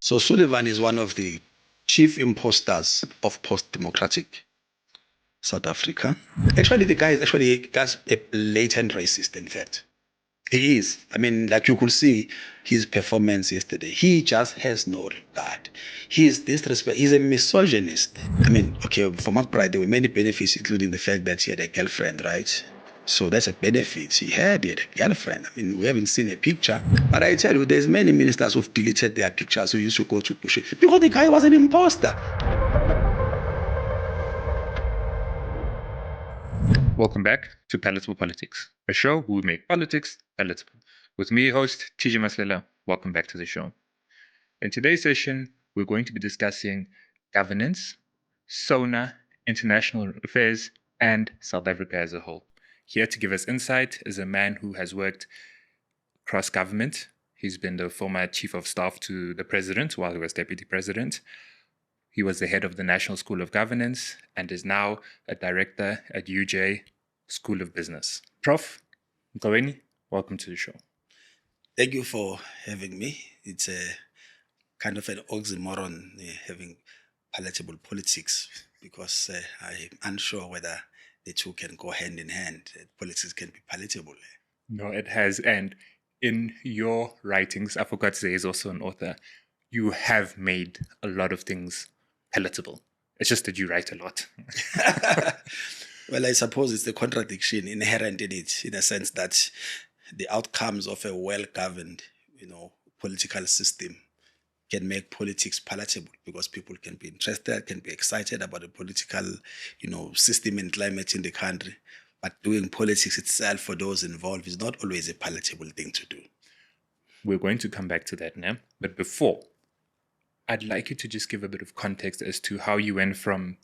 So Sullivan is one of the chief imposters of post-democratic South Africa. Actually, the guy is actually a blatant racist, in fact. He is. I mean, like you could see his performance yesterday. He just has no regard. He is disrespect. He's a misogynist. I mean, okay, for McBride, there were many benefits, including the fact that he had a girlfriend, right? So that's a benefit. He had a girlfriend. I mean, we haven't seen a picture. But I tell you, there's many ministers who've deleted their pictures who used to go to Bushiri because the guy was an imposter. Welcome back to Palatable Politics, a show where we make politics palatable. With me, host TJ Maslela. Welcome back to the show. In today's session, we're going to be discussing governance, SONA, international affairs, and South Africa as a whole. Here to give us insight is a man who has worked across government. He's been the former chief of staff to the president while he was deputy president. He was the head of the National School of Governance and is now a director at UJ School of Business. Prof. Ngcaweni, welcome to the show. Thank you for having me. It's a kind of an oxymoron having palatable politics because I'm unsure whether the two can go hand in hand. Politics can be palatable. No, it has. And in your writings, I forgot to say, he's also an author. You have made a lot of things palatable. It's just that you write a lot. Well, I suppose it's the contradiction inherent in it, in a sense that the outcomes of a well-governed, political system can make politics palatable because people can be interested, can be excited about the political, system and climate in the country. But doing politics itself for those involved is not always a palatable thing to do. We're going to come back to that now. But before, I'd like you to just give a bit of context as to how you went from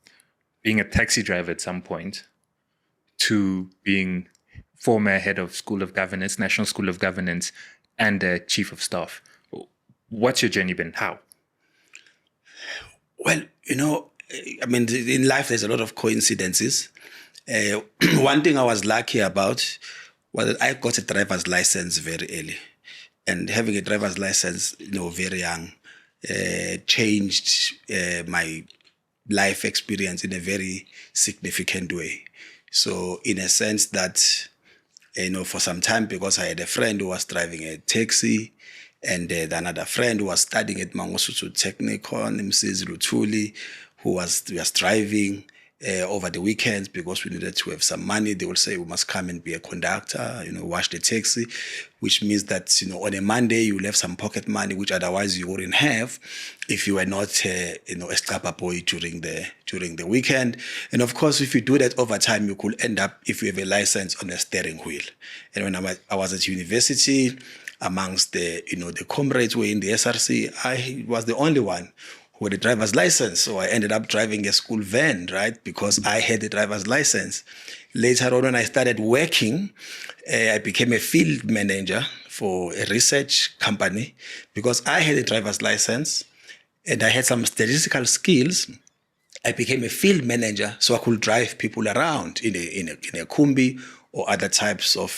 being a taxi driver at some point to being former head of School of Governance, National School of Governance, and chief of staff. What's your journey been? How? Well, in life, there's a lot of coincidences. One thing I was lucky about was that I got a driver's license very early. And having a driver's license, very young, changed my life experience in a very significant way. So in a sense that, for some time, because I had a friend who was driving a taxi, and another friend who was studying at Mangosuthu Technikon, Mrs. Lutuli, who was driving over the weekends because we needed to have some money. They would say, we must come and be a conductor, wash the taxi, which means that, on a Monday, you'll have some pocket money, which otherwise you wouldn't have if you were not, a scrapper boy during the weekend. And of course, if you do that over time, you could end up, if you have a license, on a steering wheel. And when I was at university, amongst the comrades who were in the SRC, I was the only one who had a driver's license. So I ended up driving a school van, right? Because I had a driver's license. Later on, when I started working, I became a field manager for a research company because I had a driver's license and I had some statistical skills. I became a field manager so I could drive people around in a Kumbi or other types of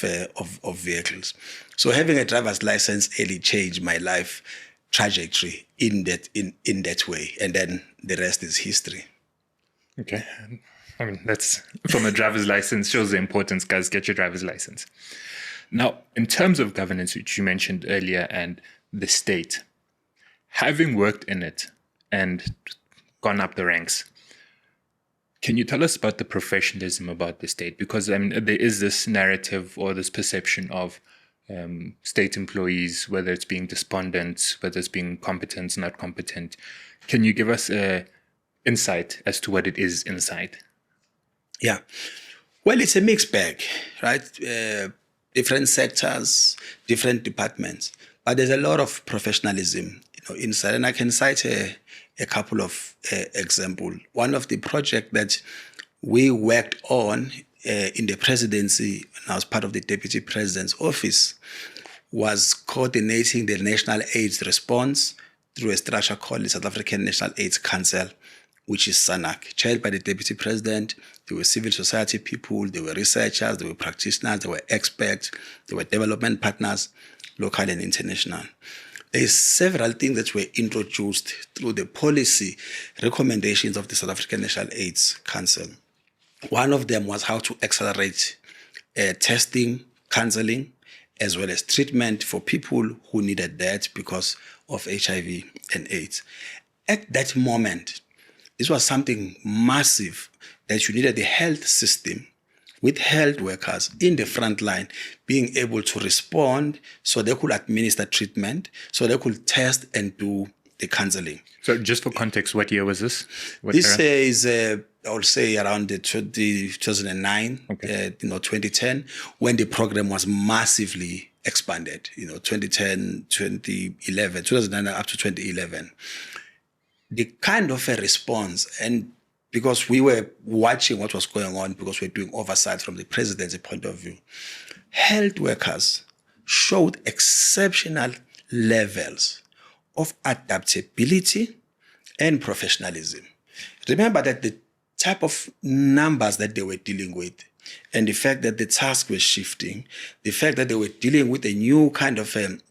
vehicles. So having a driver's license really changed my life trajectory in that way. And then the rest is history. Okay. I mean, that's from a driver's license, shows the importance, guys, get your driver's license. Now, in terms of governance, which you mentioned earlier, and the state, having worked in it and gone up the ranks, can you tell us about the professionalism about the state? Because there is this narrative or this perception of state employees, whether it's being despondent, whether it's being competent, not competent. Can you give us an insight as to what it is inside? Yeah. Well, it's a mixed bag, right? Different sectors, different departments. But there's a lot of professionalism inside. And I can cite a couple of examples. One of the projects that we worked on in the presidency, and I was part of the deputy president's office, was coordinating the national AIDS response through a structure called the South African National AIDS Council, which is SANAC, chaired by the deputy president. There were civil society people, there were researchers, there were practitioners, there were experts, there were development partners, local and international. there's several things that were introduced through the policy recommendations of the South African National AIDS Council. One of them was how to accelerate testing, counseling, as well as treatment for people who needed that because of HIV and AIDS. At that moment, this was something massive that you needed the health system with health workers in the front line being able to respond so they could administer treatment, so they could test and do the counseling. So just for context, what year was this? This is, I would say, around the 2009, 2010, when the program was massively expanded, 2010, 2011, 2009 up to 2011. The kind of a response, and because we were watching what was going on, because we're doing oversight from the presidency point of view, health workers showed exceptional levels of adaptability and professionalism. Remember that the type of numbers that they were dealing with, and the fact that the task was shifting, the fact that they were dealing with a new kind of an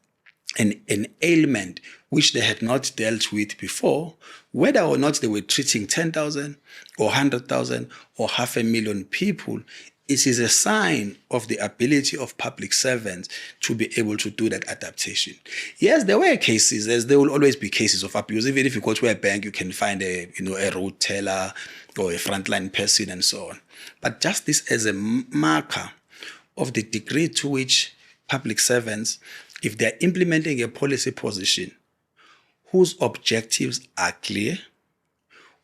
ailment which they had not dealt with before, whether or not they were treating 10,000 or 100,000 or 500,000 people, it is a sign of the ability of public servants to be able to do that adaptation. Yes, there were cases, as there will always be cases of abuse. Even if you go to a bank, you can find a road teller or a frontline person and so on. But just this as a marker of the degree to which public servants, if they're implementing a policy position whose objectives are clear,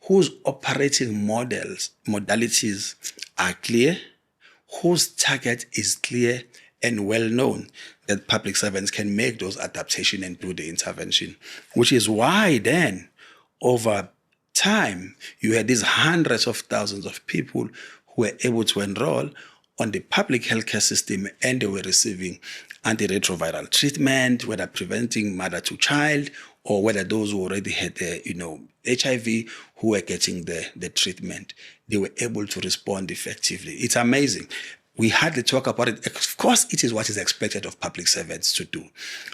whose operating modalities are clear, whose target is clear and well known, that public servants can make those adaptations and do the intervention. Which is why then, over time, you had these hundreds of thousands of people who were able to enroll on the public healthcare system, and they were receiving antiretroviral treatment, whether preventing mother to child, or whether those who already had HIV who were getting the treatment, they were able to respond effectively. It's amazing. We hardly talk about it. Of course, it is what is expected of public servants to do.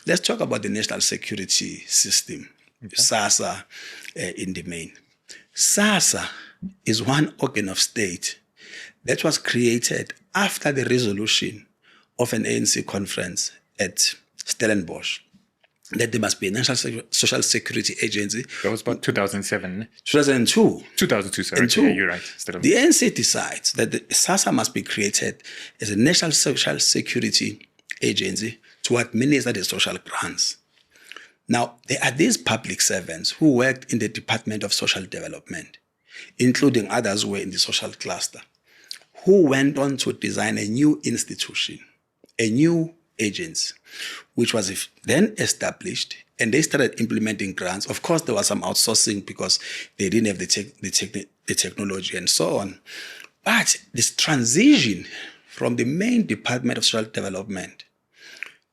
Let's talk about the national security system, SASSA, in the main. SASSA is one organ of state that was created after the resolution of an ANC conference at Stellenbosch, that there must be a National Social Security Agency. That was about 2007. 2002. 2002, sorry. Yeah, you're right. The ANC decides that the SASSA must be created as a National Social Security Agency to administer the social grants. Now, there are these public servants who worked in the Department of Social Development, including others who were in the social cluster, who went on to design a new institution, a new agency, which was then established, and they started implementing grants. Of course, there was some outsourcing because they didn't have the technology and so on. But this transition from the main Department of Social Development,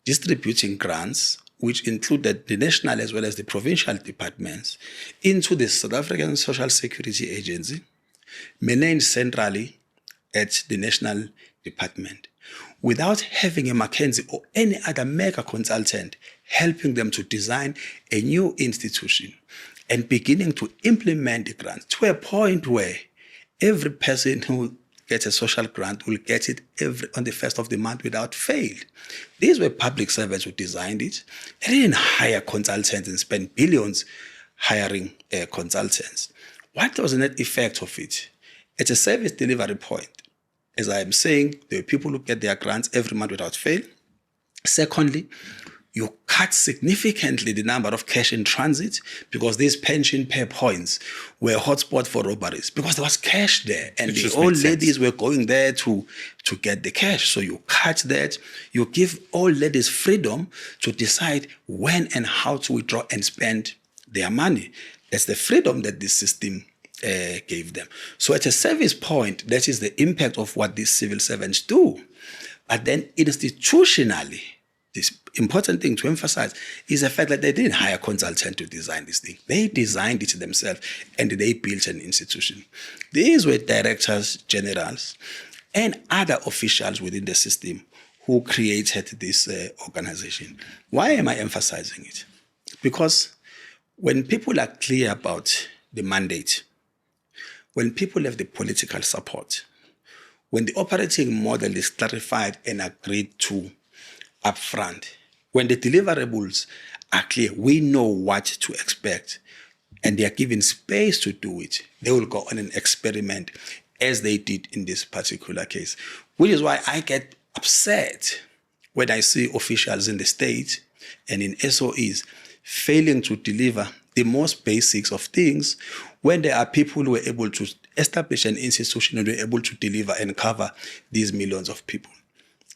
distributing grants, which included the national as well as the provincial departments, into the South African Social Security Agency, managed centrally at the national department, without having a McKinsey or any other mega consultant helping them to design a new institution and beginning to implement the grant to a point where every person who gets a social grant will get it on the first of the month without fail. These were public servants who designed it. They didn't hire consultants and spend billions hiring consultants. What was the net effect of it? It's a service delivery point. As I am saying, there are people who get their grants every month without fail. Secondly, you cut significantly the number of cash in transit because these pension pay points were a hotspot for robberies because there was cash there and the old ladies were going there to get the cash. So you cut that. You give old ladies freedom to decide when and how to withdraw and spend their money. That's the freedom that this system gave them. So at a service point, that is the impact of what these civil servants do. But then institutionally, this important thing to emphasize is the fact that they didn't hire a consultant to design this thing. They designed it themselves and they built an institution. These were directors, generals, and other officials within the system who created this organization. Why am I emphasizing it? Because when people are clear about the mandate, when people have the political support, when the operating model is clarified and agreed to upfront, when the deliverables are clear, we know what to expect, and they are given space to do it, they will go on an experiment as they did in this particular case, which is why I get upset when I see officials in the state and in SOEs failing to deliver the most basics of things when there are people who are able to establish an institution and were able to deliver and cover these millions of people.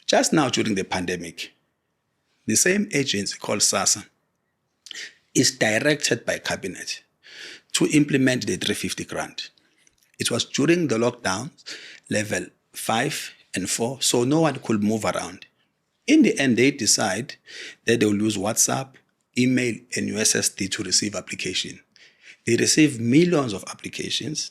Just now during the pandemic, the same agency called SASSA is directed by cabinet to implement the 350 grant. It was during the lockdown, level 5 and 4, so no one could move around. In the end, they decide that they will use WhatsApp, email, and USSD to receive application. They receive millions of applications.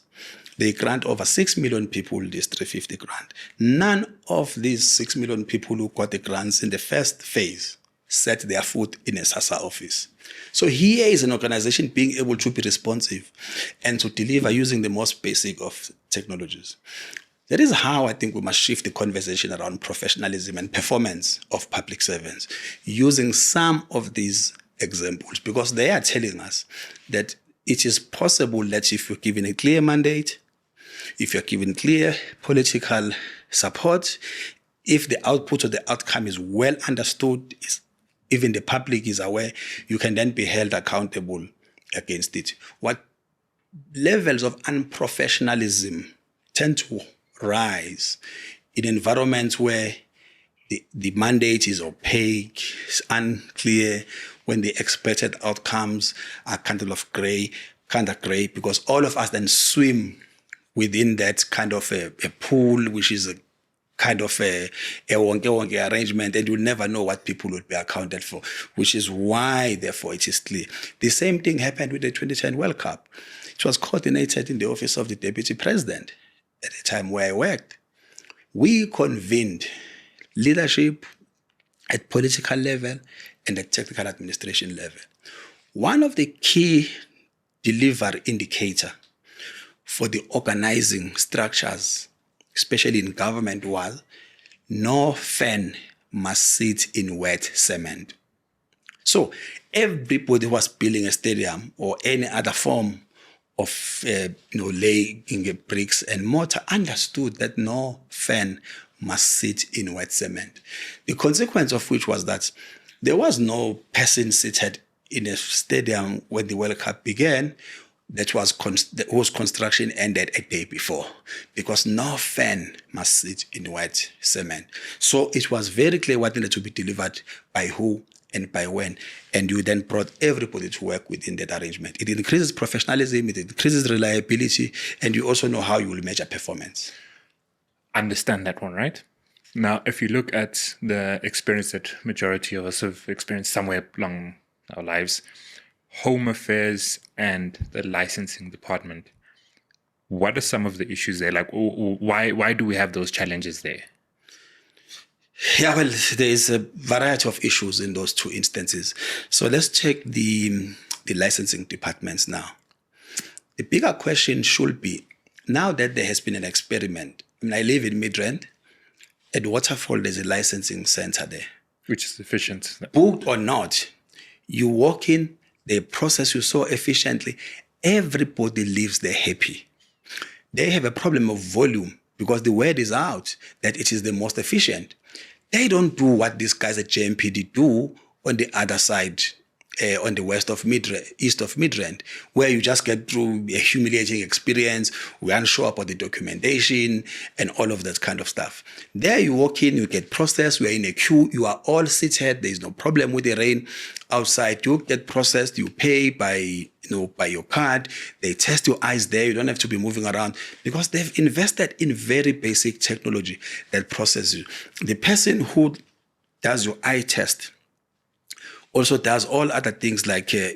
They grant over 6 million people this 350 grant. None of these 6 million people who got the grants in the first phase set their foot in a SASSA office. So here is an organization being able to be responsive and to deliver using the most basic of technologies. That is how I think we must shift the conversation around professionalism and performance of public servants, using some of these examples, because they are telling us that it is possible that if you're given a clear mandate, if you're given clear political support, if the output or the outcome is well understood, even the public is aware, you can then be held accountable against it. What levels of unprofessionalism tend to rise in environments where the mandate is opaque, it's unclear, when the expected outcomes are kind of gray, because all of us then swim within that kind of a pool, which is a kind of a wonky arrangement, and you'll never know what people would be accounted for, which is why, therefore, it is clear. The same thing happened with the 2010 World Cup. It was coordinated in the office of the Deputy President at the time where I worked. We convened leadership at political level and at technical administration level. One of the key delivery indicator for the organizing structures, especially in government, was no fan must sit in wet cement. So everybody was building a stadium or any other form of laying bricks and mortar understood that no fan must sit in wet cement. The consequence of which was that there was no person seated in a stadium when the World Cup began whose construction ended a day before, because no fan must sit in wet cement. So it was very clear what needed to be delivered by who and by when, and you then brought everybody to work within that arrangement. It increases professionalism, it increases reliability, and you also know how you will measure performance. Understand that one, right? Now, if you look at the experience that majority of us have experienced somewhere along our lives, Home Affairs and the licensing department, what are some of the issues there? Like, why do we have those challenges there? Yeah, well, there is a variety of issues in those two instances. So let's check the licensing departments now. The bigger question should be, now that there has been an experiment, I live in Midrand, at Waterfall there's a licensing center there. Which is efficient. Booked or not, you walk in, they process you so efficiently, everybody leaves there happy. They have a problem of volume because the word is out that it is the most efficient. They don't do what these guys at JMPD do on the other side, on the east of Midrand, where you just get through a humiliating experience, we aren't sure about the documentation and all of that kind of stuff. There you walk in, you get processed, we're in a queue, you are all seated, there's no problem with the rain outside, you get processed, you pay by your card, they test your eyes there, you don't have to be moving around because they've invested in very basic technology that processes you. The person who does your eye test also does all other things like, your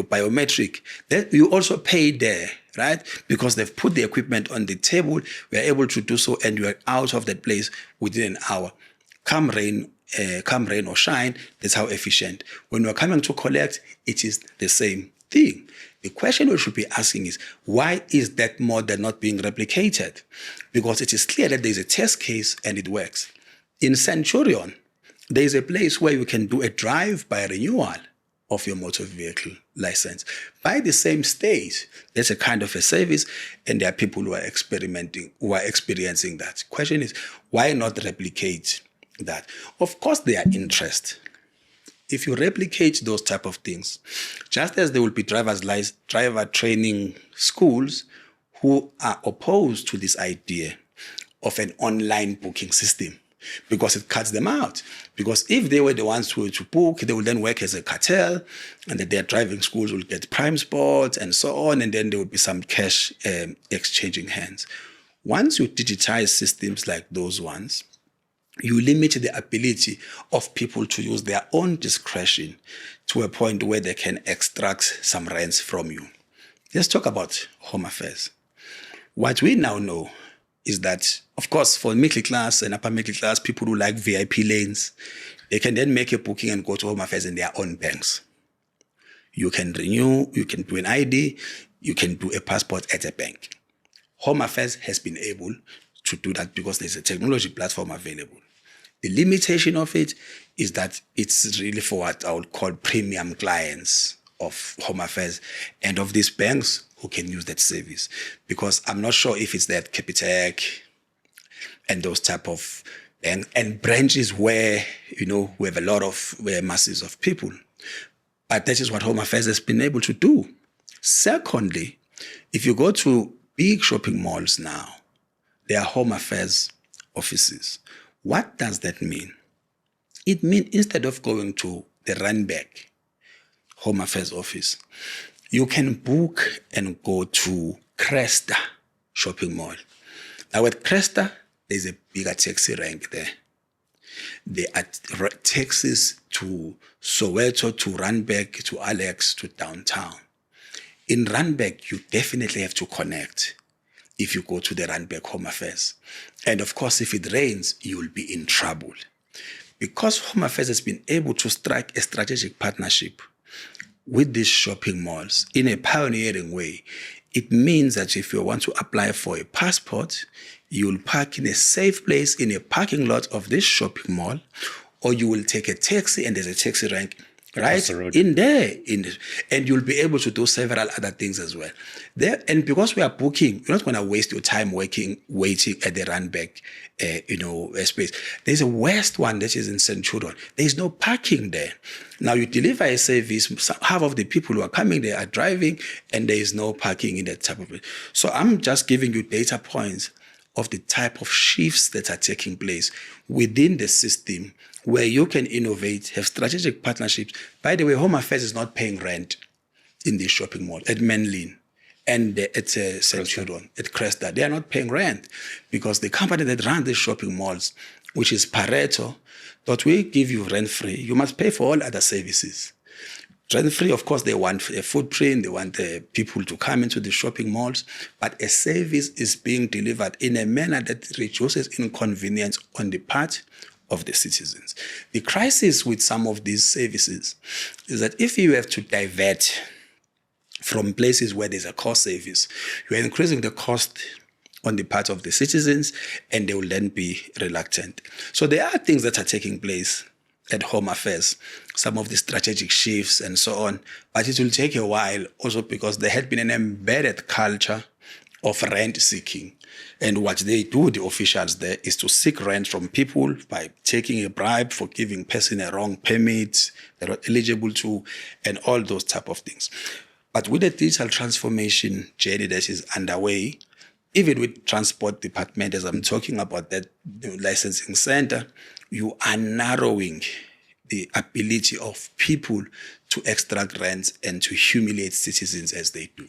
biometric. That you also pay there, right? Because they've put the equipment on the table, we are able to do so, and you are out of that place within an hour. Come rain come rain or shine, that's how efficient. When we're coming to collect, it is the same thing. The question we should be asking is, why is that model not being replicated? Because it is clear that there's a test case and it works. In Centurion, there is a place where you can do a drive-by renewal of your motor vehicle license by the same state. That's a kind of a service, and there are people who are experiencing that. Question is, why not replicate that? Of course, there are interest. If you replicate those type of things, just as there will be driver training schools who are opposed to this idea of an online booking system, because it cuts them out. Because if they were the ones who were to book, they will then work as a cartel, and that their driving schools will get prime spots and so on, and then there will be some cash exchanging hands. Once you digitize systems like those ones, you limit the ability of people to use their own discretion to a point where they can extract some rents from you. Let's talk about Home Affairs. What we now know is that, of course, for middle class and upper middle class, people who like VIP lanes, they can then make a booking and go to Home Affairs in their own banks. You can renew, you can do an ID, you can do a passport at a bank. Home Affairs has been able to do that because there's a technology platform available. The limitation of it is that it's really for what I would call premium clients of Home Affairs and of these banks who can use that service. Because I'm not sure if it's that Capitec and those type of and branches where, we have a lot of masses of people. But that is what Home Affairs has been able to do. Secondly, if you go to big shopping malls now, there are Home Affairs offices. What does that mean? It means instead of going to the Handbag Home Affairs office, you can book and go to Cresta shopping mall. Now at Cresta, there's a bigger taxi rank there. There are taxis to Soweto, to Handbag, to Alex, to downtown. In Handbag, you definitely have to connect if you go to the Handbag Home Affairs. And of course, if it rains, you'll be in trouble. Because Home Affairs has been able to strike a strategic partnership with these shopping malls in a pioneering way, it means that if you want to apply for a passport, you'll park in a safe place in a parking lot of this shopping mall, or you will take a taxi and there's a taxi rank right in there, and you'll be able to do several other things as well. There, and because we are booking, you're not going to waste your time waiting at the Handbag, space. There's a west one that is in Centurion. There's no parking there. Now you deliver a service. Half of the people who are coming there are driving, and there is no parking in that type of place. So I'm just giving you data points of the type of shifts that are taking place within the system where you can innovate, have strategic partnerships. By the way, Home Affairs is not paying rent in this shopping mall at Menlyn and at Centurion, at Cresta. They are not paying rent because the company that runs these shopping malls, which is Pareto, that we give you rent-free. You must pay for all other services. Rent-free, of course, they want a footprint, they want people to come into the shopping malls, but a service is being delivered in a manner that reduces inconvenience on the part of the citizens. The crisis with some of these services is that if you have to divert from places where there's a cost service, you're increasing the cost on the part of the citizens, and they will then be reluctant. So there are things that are taking place at Home Affairs, some of the strategic shifts and so on, but it will take a while also because there had been an embedded culture of rent seeking. And what they do, the officials there, is to seek rent from people by taking a bribe for giving person a wrong permit they're not eligible to, and all those type of things. But with the digital transformation journey that is underway, even with transport department, as I'm talking about that licensing center, you are narrowing the ability of people to extract rents and to humiliate citizens as they do.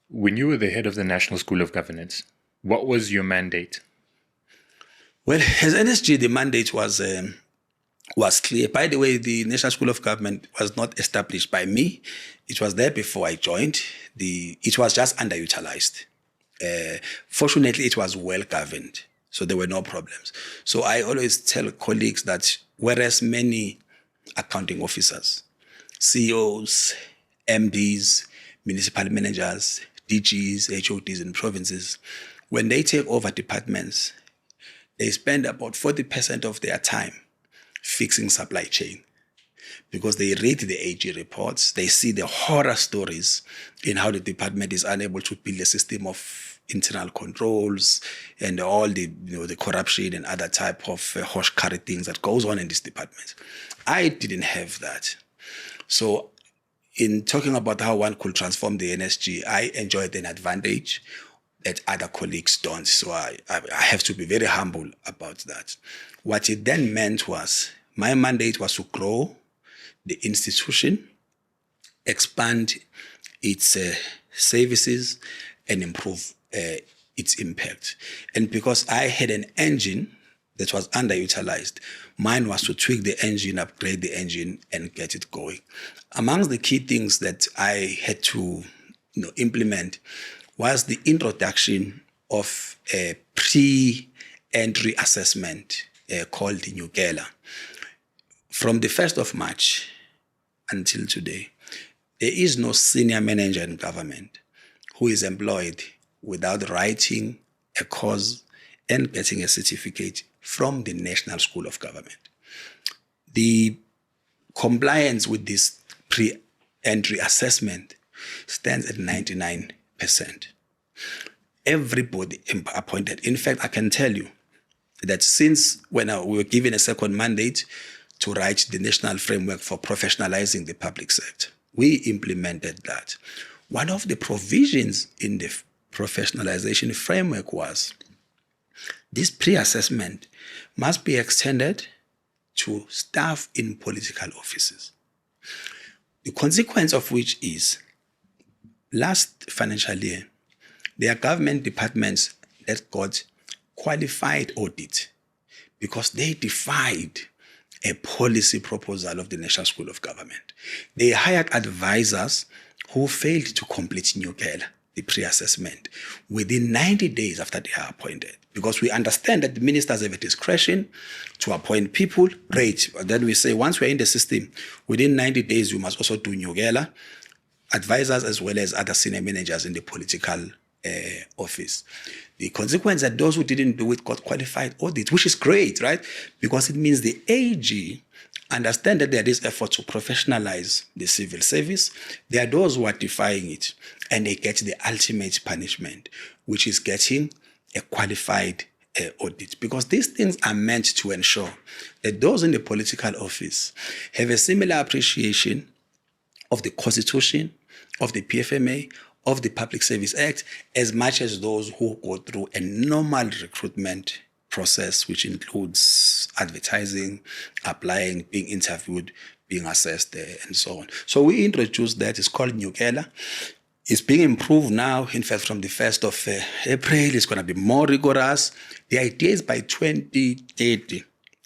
When you were the head of the National School of Governance, what was your mandate? Well, as NSG, the mandate was clear. By the way, the National School of Government was not established by me. It was there before I joined. It was just underutilized. Fortunately, it was well governed. So there were no problems. So I always tell colleagues that whereas many accounting officers, CEOs, MDs, municipal managers, DGs, HODs in provinces, when they take over departments, they spend about 40% of their time fixing supply chain, because they read the AG reports, they see the horror stories in how the department is unable to build a system of internal controls and all the the corruption and other type of hosh-curry things that goes on in this department. I didn't have that. So in talking about how one could transform the NSG, I enjoyed an advantage that other colleagues don't. So I have to be very humble about that. What it then meant was my mandate was to grow the institution, expand its services, and improve its impact. And because I had an engine that was underutilized, mine was to tweak the engine, upgrade the engine, and get it going. Amongst the key things that I had to implement was the introduction of a pre-entry assessment called the Nyukela. From the 1st of March until today, there is no senior manager in government who is employed without writing a course and getting a certificate from the National School of Government. The compliance with this pre-entry assessment stands at 99%. Everybody appointed. In fact, I can tell you that since when we were given a second mandate to write the national framework for professionalizing the public sector, we implemented that. One of the provisions in the professionalization framework was this pre-assessment must be extended to staff in political offices. The consequence of which is, last financial year, there are government departments that got qualified audit because they defied a policy proposal of the National School of Government. They hired advisors who failed to complete Nyukela, the pre-assessment, within 90 days after they are appointed. Because we understand that the ministers have a discretion to appoint people, great. But then we say, once we're in the system, within 90 days, you must also do Nyukela, advisors as well as other senior managers in the political office. The consequence that those who didn't do it got qualified audit, which is great, right? Because it means the AG understand that there is effort to professionalize the civil service. There are those who are defying it, and they get the ultimate punishment, which is getting a qualified audit. Because these things are meant to ensure that those in the political office have a similar appreciation of the Constitution, of the PFMA, of the Public Service Act, as much as those who go through a normal recruitment process, which includes advertising, applying, being interviewed, being assessed, and so on. So we introduced that. It's called Nyukela. It's being improved now. In fact, from the 1st of April, it's going to be more rigorous. The idea is by 2030,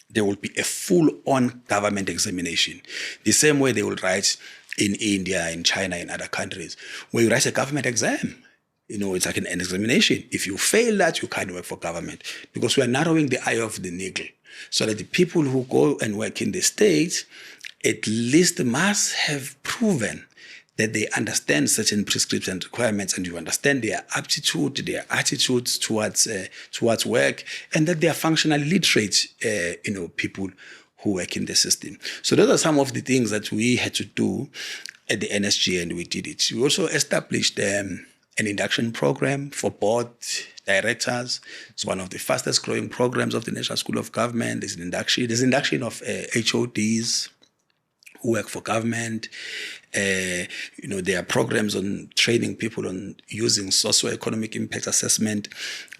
there will be a full-on government examination. The same way they will write in India, in China, in other countries, where you write a government exam. It's like an examination. If you fail that, you can't work for government, because we are narrowing the eye of the needle so that the people who go and work in the state at least must have proven that they understand certain prescriptions and requirements, and you understand their aptitude, their attitudes towards work, and that they are functionally literate, people who work in the system. So those are some of the things that we had to do at the NSG, and we did it. We also established an induction program for board directors. It's one of the fastest growing programs of the National School of Government. There's induction of HODs who work for government. There are programs on training people on using socio-economic impact assessment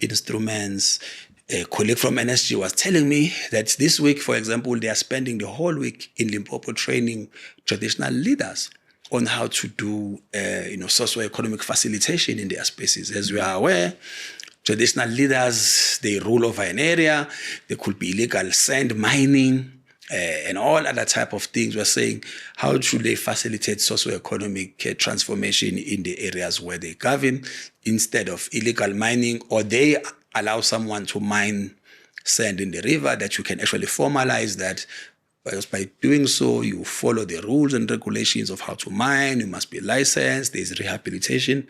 instruments. A colleague from NSG was telling me that this week, for example, they are spending the whole week in Limpopo training traditional leaders on how to do, socio-economic facilitation in their spaces. As we are aware, traditional leaders, they rule over an area. There could be illegal sand mining and all other type of things. We're saying, how should they facilitate socio-economic transformation in the areas where they govern instead of illegal mining, or they allow someone to mine sand in the river, that you can actually formalize that. Because by doing so, you follow the rules and regulations of how to mine. You must be licensed. There's rehabilitation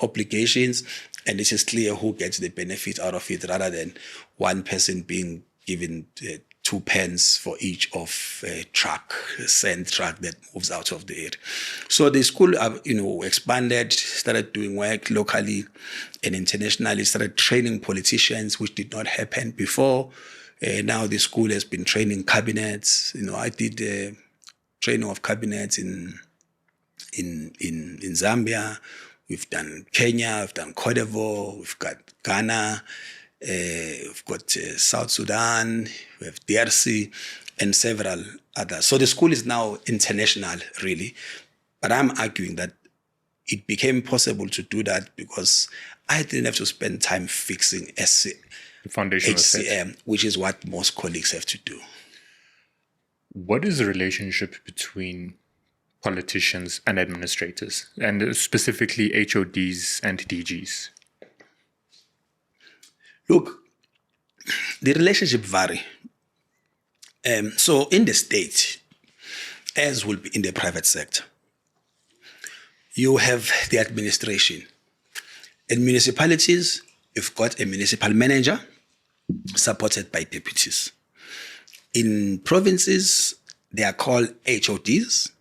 obligations, and it is clear who gets the benefit out of it, rather than one person being given 2 pence for each of a sand truck that moves out of the area. So the school, expanded, started doing work locally and internationally, started training politicians, which did not happen before. Now the school has been training cabinets. I did training of cabinets in Zambia. We've done Kenya, we've done Cote d'Ivoire, we've got Ghana, we've got South Sudan, we have DRC, and several others. So the school is now international, really. But I'm arguing that it became possible to do that because I didn't have to spend time fixing HCM, which is what most colleagues have to do. What is the relationship between politicians and administrators, and specifically HODs and DGs? Look, the relationship vary. So in the state, as will be in the private sector, you have the administration. In municipalities, you've got a municipal manager supported by deputies. In provinces, they are called HODs,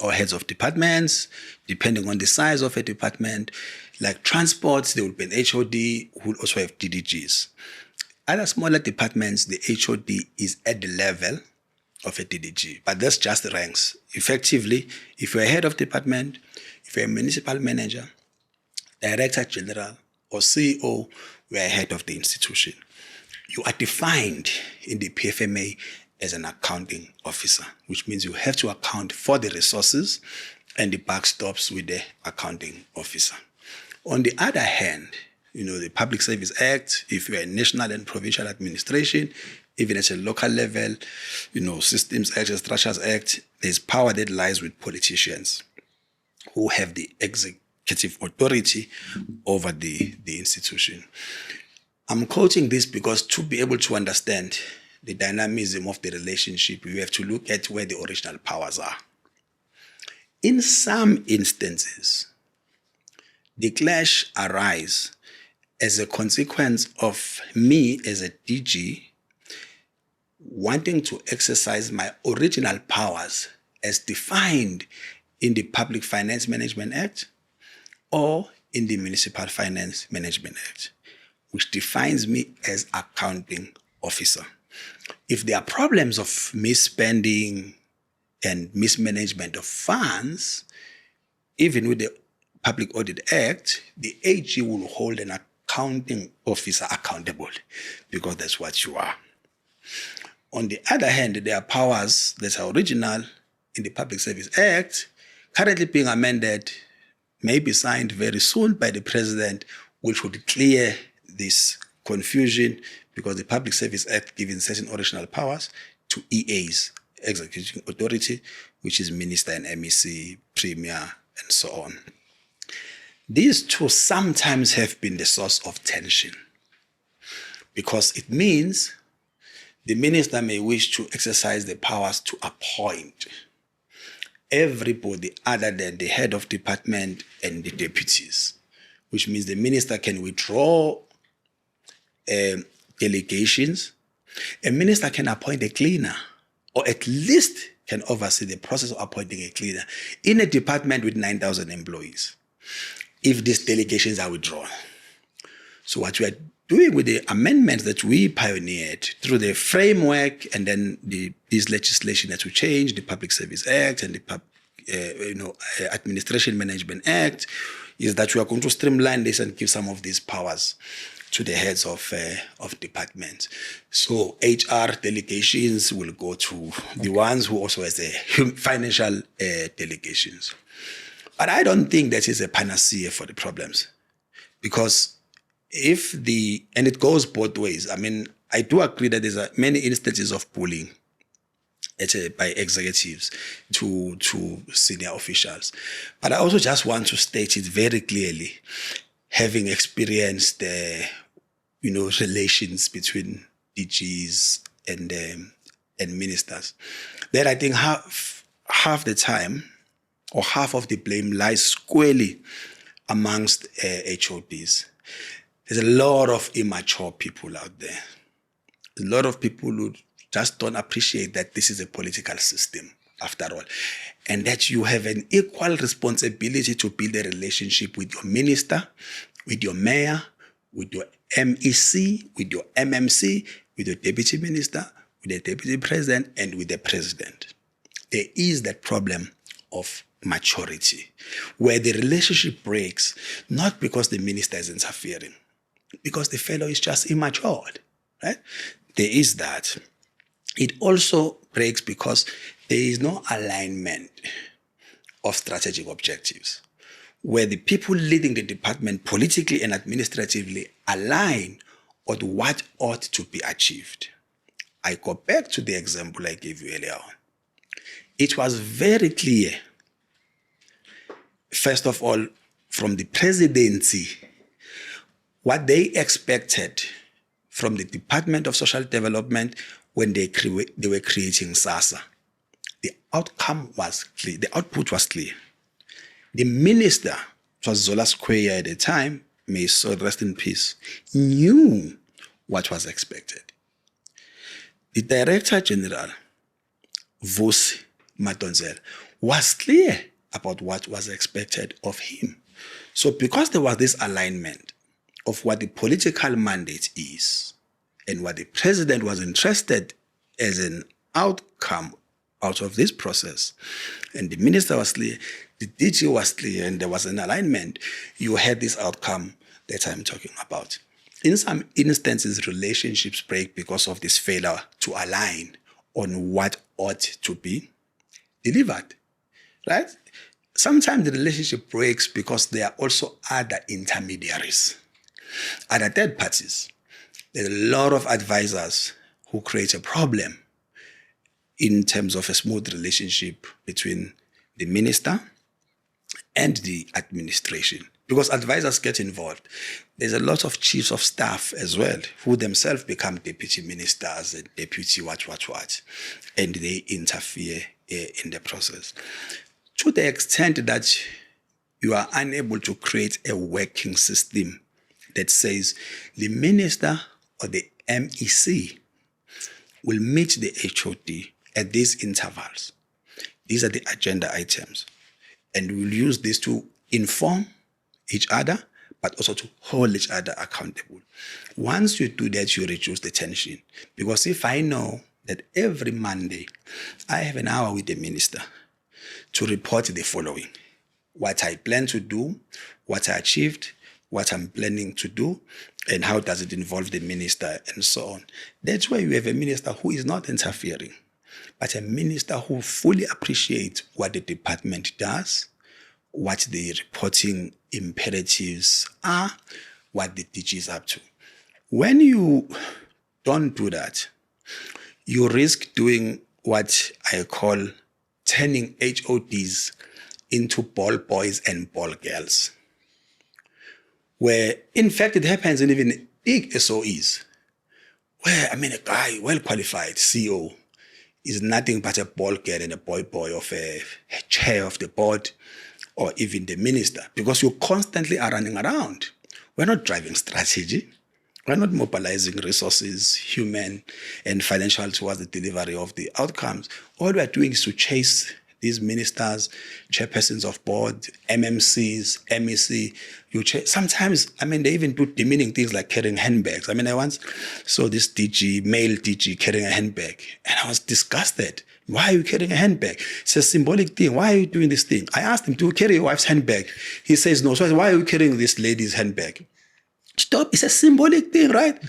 or heads of departments, depending on the size of a department. Like transports, there will be an HOD who will also have DDGs. Other smaller departments, the HOD is at the level of a DDG, but that's just the ranks. Effectively, if you're a head of department, if you're a municipal manager, director general, or CEO, you're a head of the institution. You are defined in the PFMA as an accounting officer, which means you have to account for the resources, and the buck stops with the accounting officer. On the other hand, the Public Service Act, if you're a national and provincial administration, even at a local level, Systems Act, Structures Act, there's power that lies with politicians who have the executive authority over the institution. I'm quoting this because to be able to understand the dynamism of the relationship, we have to look at where the original powers are. In some instances, the clash arises as a consequence of me as a DG wanting to exercise my original powers as defined in the Public Finance Management Act or in the Municipal Finance Management Act, which defines me as accounting officer. If there are problems of misspending and mismanagement of funds, even with the Public Audit Act, the AG will hold an accounting officer accountable because that's what you are. On the other hand, there are powers that are original in the Public Service Act, currently being amended, may be signed very soon by the President, which would clear this confusion because the Public Service Act gives certain original powers to EAs, Executive Authority, which is Minister and MEC, Premier, and so on. These two sometimes have been the source of tension because it means the minister may wish to exercise the powers to appoint everybody other than the head of department and the deputies, which means the minister can withdraw delegations. A minister can appoint a cleaner, or at least can oversee the process of appointing a cleaner in a department with 9,000 employees, if these delegations are withdrawn. So what we are doing with the amendments that we pioneered through the framework and then this legislation that we changed, the Public Service Act and the Administration Management Act, is that we are going to streamline this and give some of these powers to the heads of departments. So HR delegations will go to the ones who also has the financial delegations. But I don't think that is a panacea for the problems, because and it goes both ways. I mean, I do agree that there's many instances of bullying by executives to senior officials. But I also just want to state it very clearly, having experienced relations between DGs and ministers. Then I think half the time, or half of the blame lies squarely amongst HODs. There's a lot of immature people out there. A lot of people who just don't appreciate that this is a political system, after all, and that you have an equal responsibility to build a relationship with your minister, with your mayor, with your MEC, with your MMC, with your deputy minister, with the deputy president, and with the president. There is that problem of maturity, where the relationship breaks, not because the minister is interfering, because the fellow is just immature, right? There is that. It also breaks because there is no alignment of strategic objectives, where the people leading the department politically and administratively align on what ought to be achieved. I go back to the example I gave you earlier on. It was very clear, first of all, from the presidency, what they expected from the Department of Social Development when they were creating SASSA. The outcome was clear. The output was clear. The minister, it was Zola Square at the time, may so rest in peace, knew what was expected. The Director General, Vusi Madonsela, was clear about what was expected of him. So because there was this alignment of what the political mandate is and what the president was interested as an outcome out of this process, and the minister was clear, the DG was clear, and there was an alignment, you had this outcome that I'm talking about. In some instances, relationships break because of this failure to align on what ought to be delivered, right? Sometimes the relationship breaks because there are also other intermediaries, other third parties. There's a lot of advisors who create a problem in terms of a smooth relationship between the minister and the administration, because advisors get involved. There's a lot of chiefs of staff as well who themselves become deputy ministers and deputy what, and they interfere in the process. To the extent that you are unable to create a working system that says the minister or the MEC will meet the HOD at these intervals. These are the agenda items. And we'll use this to inform each other, but also to hold each other accountable. Once you do that, you reduce the tension. Because if I know that every Monday I have an hour with the minister to report the following: what I plan to do, what I achieved, what I'm planning to do, and how does it involve the minister, and so on. That's why you have a minister who is not interfering, but a minister who fully appreciates what the department does, what the reporting imperatives are, what the DG is up to. When you don't do that, you risk doing what I call turning HODs into ball boys and ball girls, where in fact it happens in even big SOEs, where a guy, well-qualified CEO, is nothing but a ball girl and a boy of a chair of the board or even the minister, because you constantly are running around. We're not driving strategy. We're not mobilizing resources, human and financial, towards the delivery of the outcomes. All we are doing is to chase these ministers, chairpersons of board, MMCs, MEC. Sometimes, they even do demeaning things like carrying handbags. I once saw this DG, male DG, carrying a handbag, and I was disgusted. Why are you carrying a handbag? It's a symbolic thing. Why are you doing this thing? I asked him, do you carry your wife's handbag? He says no. So I said, why are you carrying this lady's handbag? Stop. It's a symbolic thing, right?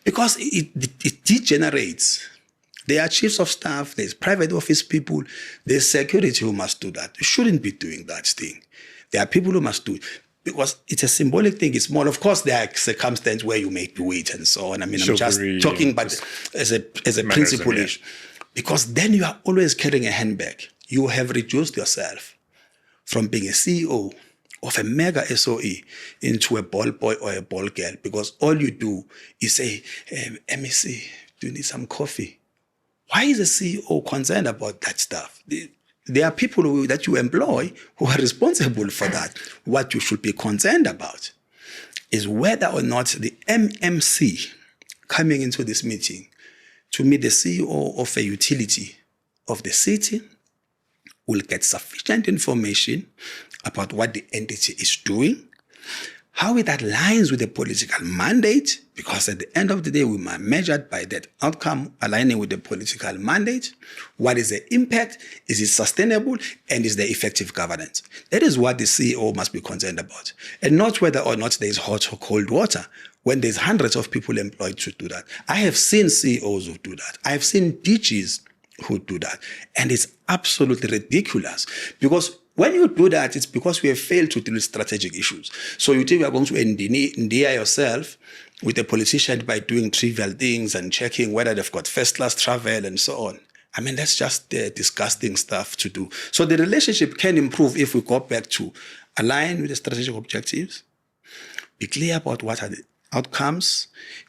Because it degenerates. There are chiefs of staff, there's private office people, there's security who must do that. You shouldn't be doing that thing. There are people who must do it. Because it's a symbolic thing. It's more, of course, there are circumstances where you may do it and so on. I'm just talking about as a principle issue. Because then you are always carrying a handbag. You have reduced yourself from being a CEO of a mega SOE into a ball boy or a ball girl, because all you do is say, MEC, Do you need some coffee? Why is the CEO concerned about that stuff? There are people that you employ who are responsible for that. What you should be concerned about is whether or not the MMC coming into this meeting to meet the CEO of a utility of the city will get sufficient information about what the entity is doing, how it aligns with the political mandate, because at the end of the day, we are measured by that outcome aligning with the political mandate. What is the impact? Is it sustainable? And is there effective governance? That is what the CEO must be concerned about, and not whether or not there is hot or cold water when there's hundreds of people employed to do that. I have seen CEOs who do that. I have seen DGs who do that. And it's absolutely ridiculous, because when you do that, it's because we have failed to deal with strategic issues. So you think you are going to endear yourself with a politician by doing trivial things and checking whether they've got first-class travel and so on. I mean, that's just disgusting stuff to do. So the relationship can improve if we go back to align with the strategic objectives, be clear about what are the outcomes,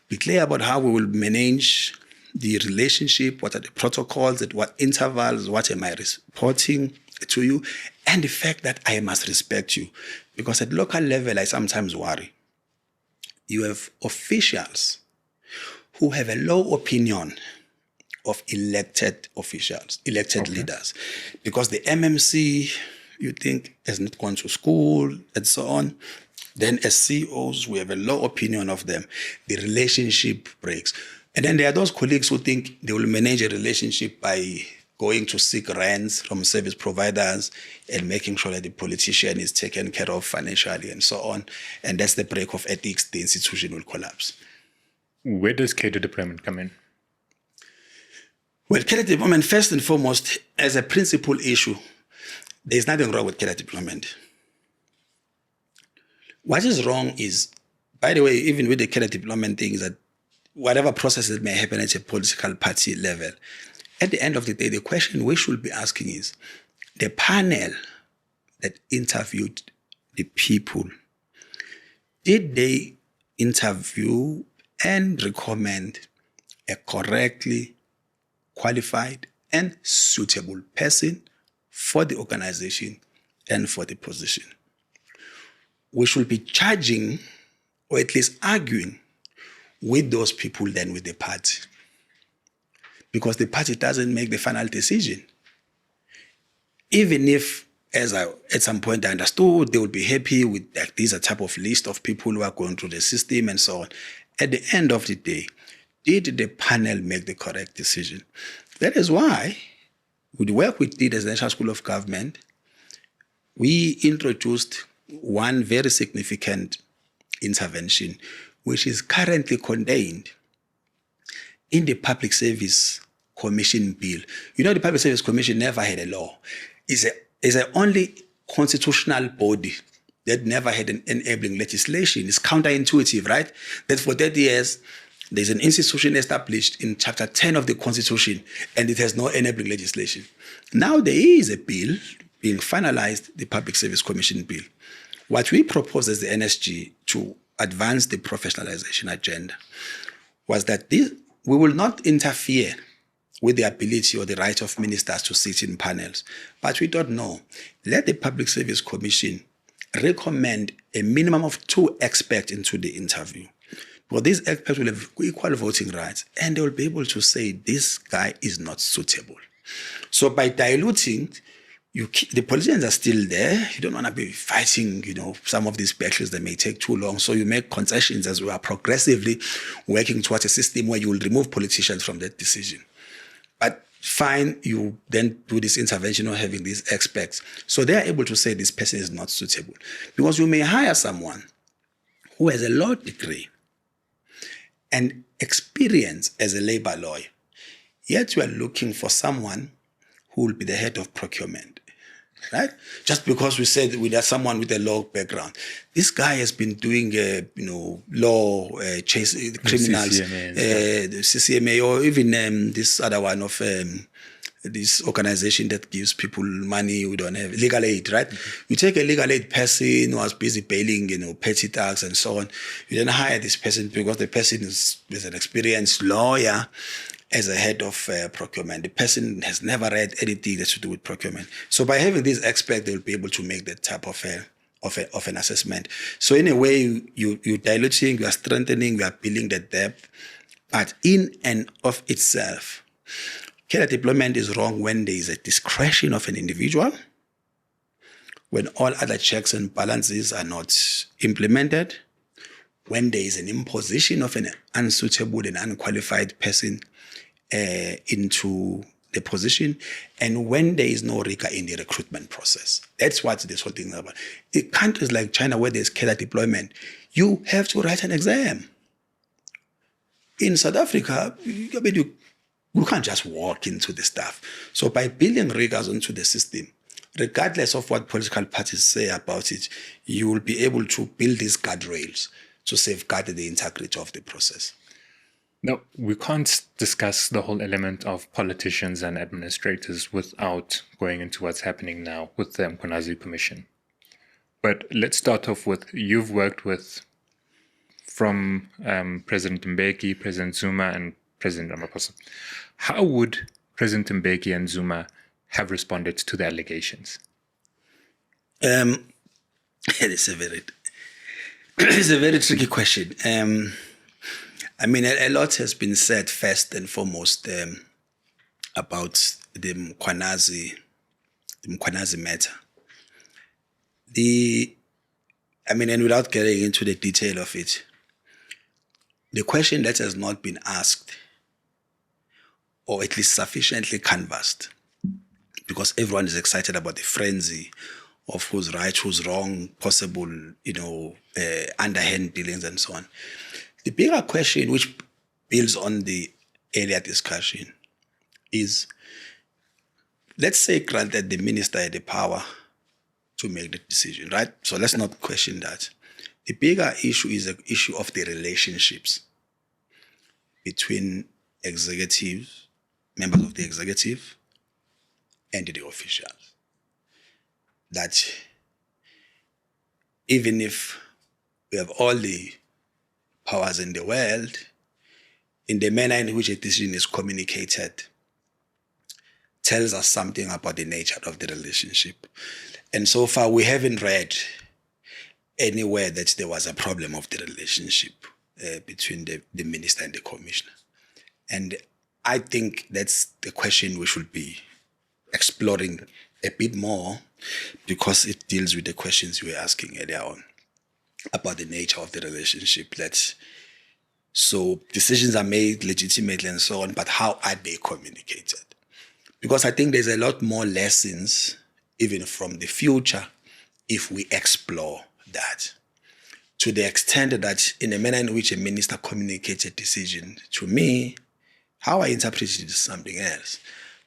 be clear about how we will manage the relationship, what are the protocols, at what intervals, what am I reporting to you, and the fact that I must respect you. Because at local level, I sometimes worry. You have officials who have a low opinion of elected officials, elected leaders. Because the MMC, you think, has not gone to school and so on. Then as CEOs, we have a low opinion of them. The relationship breaks. And then there are those colleagues who think they will manage a relationship by going to seek rents from service providers and making sure that the politician is taken care of financially and so on. And that's the break of ethics, the institution will collapse. Where does cadre deployment come in? Well, cadre deployment, first and foremost, as a principal issue, there's nothing wrong with cadre deployment. What is wrong is, by the way, even with the cadre deployment thing, is that whatever processes may happen at a political party level, at the end of the day, the question we should be asking is, the panel that interviewed the people, did they interview and recommend a correctly qualified and suitable person for the organization and for the position? We should be charging, or at least arguing, with those people than with the party. Because the party doesn't make the final decision. Even if, as I at some point I understood, they would be happy with like these are type of list of people who are going through the system and so on. At the end of the day, did the panel make the correct decision? That is why, with the work we did as the National School of Government, we introduced one very significant intervention, which is currently contained in the Public Service Commission bill. You know, the Public Service Commission never had a law. It's the only constitutional body that never had an enabling legislation. It's counterintuitive, right? That for 30 years, there's an institution established in Chapter 10 of the Constitution, and it has no enabling legislation. Now there is a bill being finalized, the Public Service Commission bill. What we proposed as the NSG to advance the professionalization agenda was that we will not interfere with the ability or the right of ministers to sit in panels. But we don't know. Let the Public Service Commission recommend a minimum of 2 experts into the interview. Well, these experts will have equal voting rights, and they will be able to say, this guy is not suitable. So by diluting, the politicians are still there. You don't want to be fighting, some of these battles that may take too long. So you make concessions as we are progressively working towards a system where you will remove politicians from that decision. But fine, you then do this intervention of having these experts. So they are able to say this person is not suitable. Because you may hire someone who has a law degree and experience as a labor lawyer, yet you are looking for someone who will be the head of procurement. Right? Just because we said we have someone with a law background. This guy has been doing, law, chase criminals, the CCMA, or even this other one of this organization that gives people money. We don't have legal aid, right? You take a legal aid person who was busy bailing, petty tax and so on. You then hire this person because the person is an experienced lawyer as a head of procurement. The person has never read anything that's to do with procurement. So by having these experts, they'll be able to make that type of an assessment. So in a way, you're diluting, you are strengthening, you are building the depth. But in and of itself, cadre deployment is wrong when there is a discretion of an individual, when all other checks and balances are not implemented, when there is an imposition of an unsuitable and unqualified person into the position, and when there is no rigor in the recruitment process. That's what this whole thing is about. In countries like China, where there's cadre deployment, you have to write an exam. In South Africa, you can't just walk into the stuff. So by building rigors into the system, regardless of what political parties say about it, you will be able to build these guardrails to safeguard the integrity of the process. Now, we can't discuss the whole element of politicians and administrators without going into what's happening now with the Mkhwanazi Commission. But let's start off with, you've worked with, from President Mbeki, President Zuma, and President Ramaphosa. How would President Mbeki and Zuma have responded to the allegations? It's a very tricky question. A lot has been said first and foremost about the Mkhwanazi matter. And without getting into the detail of it, the question that has not been asked, or at least sufficiently canvassed, because everyone is excited about the frenzy of who's right, who's wrong, possible, underhand dealings and so on. The bigger question, which builds on the earlier discussion, is, let's say granted the minister had the power to make the decision, right? So let's not question that. The bigger issue is the issue of the relationships between executives, members of the executive, and the officials. That even if we have all the powers in the world, in the manner in which a decision is communicated, tells us something about the nature of the relationship. And so far, we haven't read anywhere that there was a problem of the relationship between the minister and the commissioner. And I think that's the question we should be exploring a bit more, because it deals with the questions you were asking earlier on about the nature of the relationship. So decisions are made legitimately and so on, but how are they communicated? Because I think there's a lot more lessons, even from the future, if we explore that. To the extent that in the manner in which a minister communicates a decision to me, how I interpret it is something else.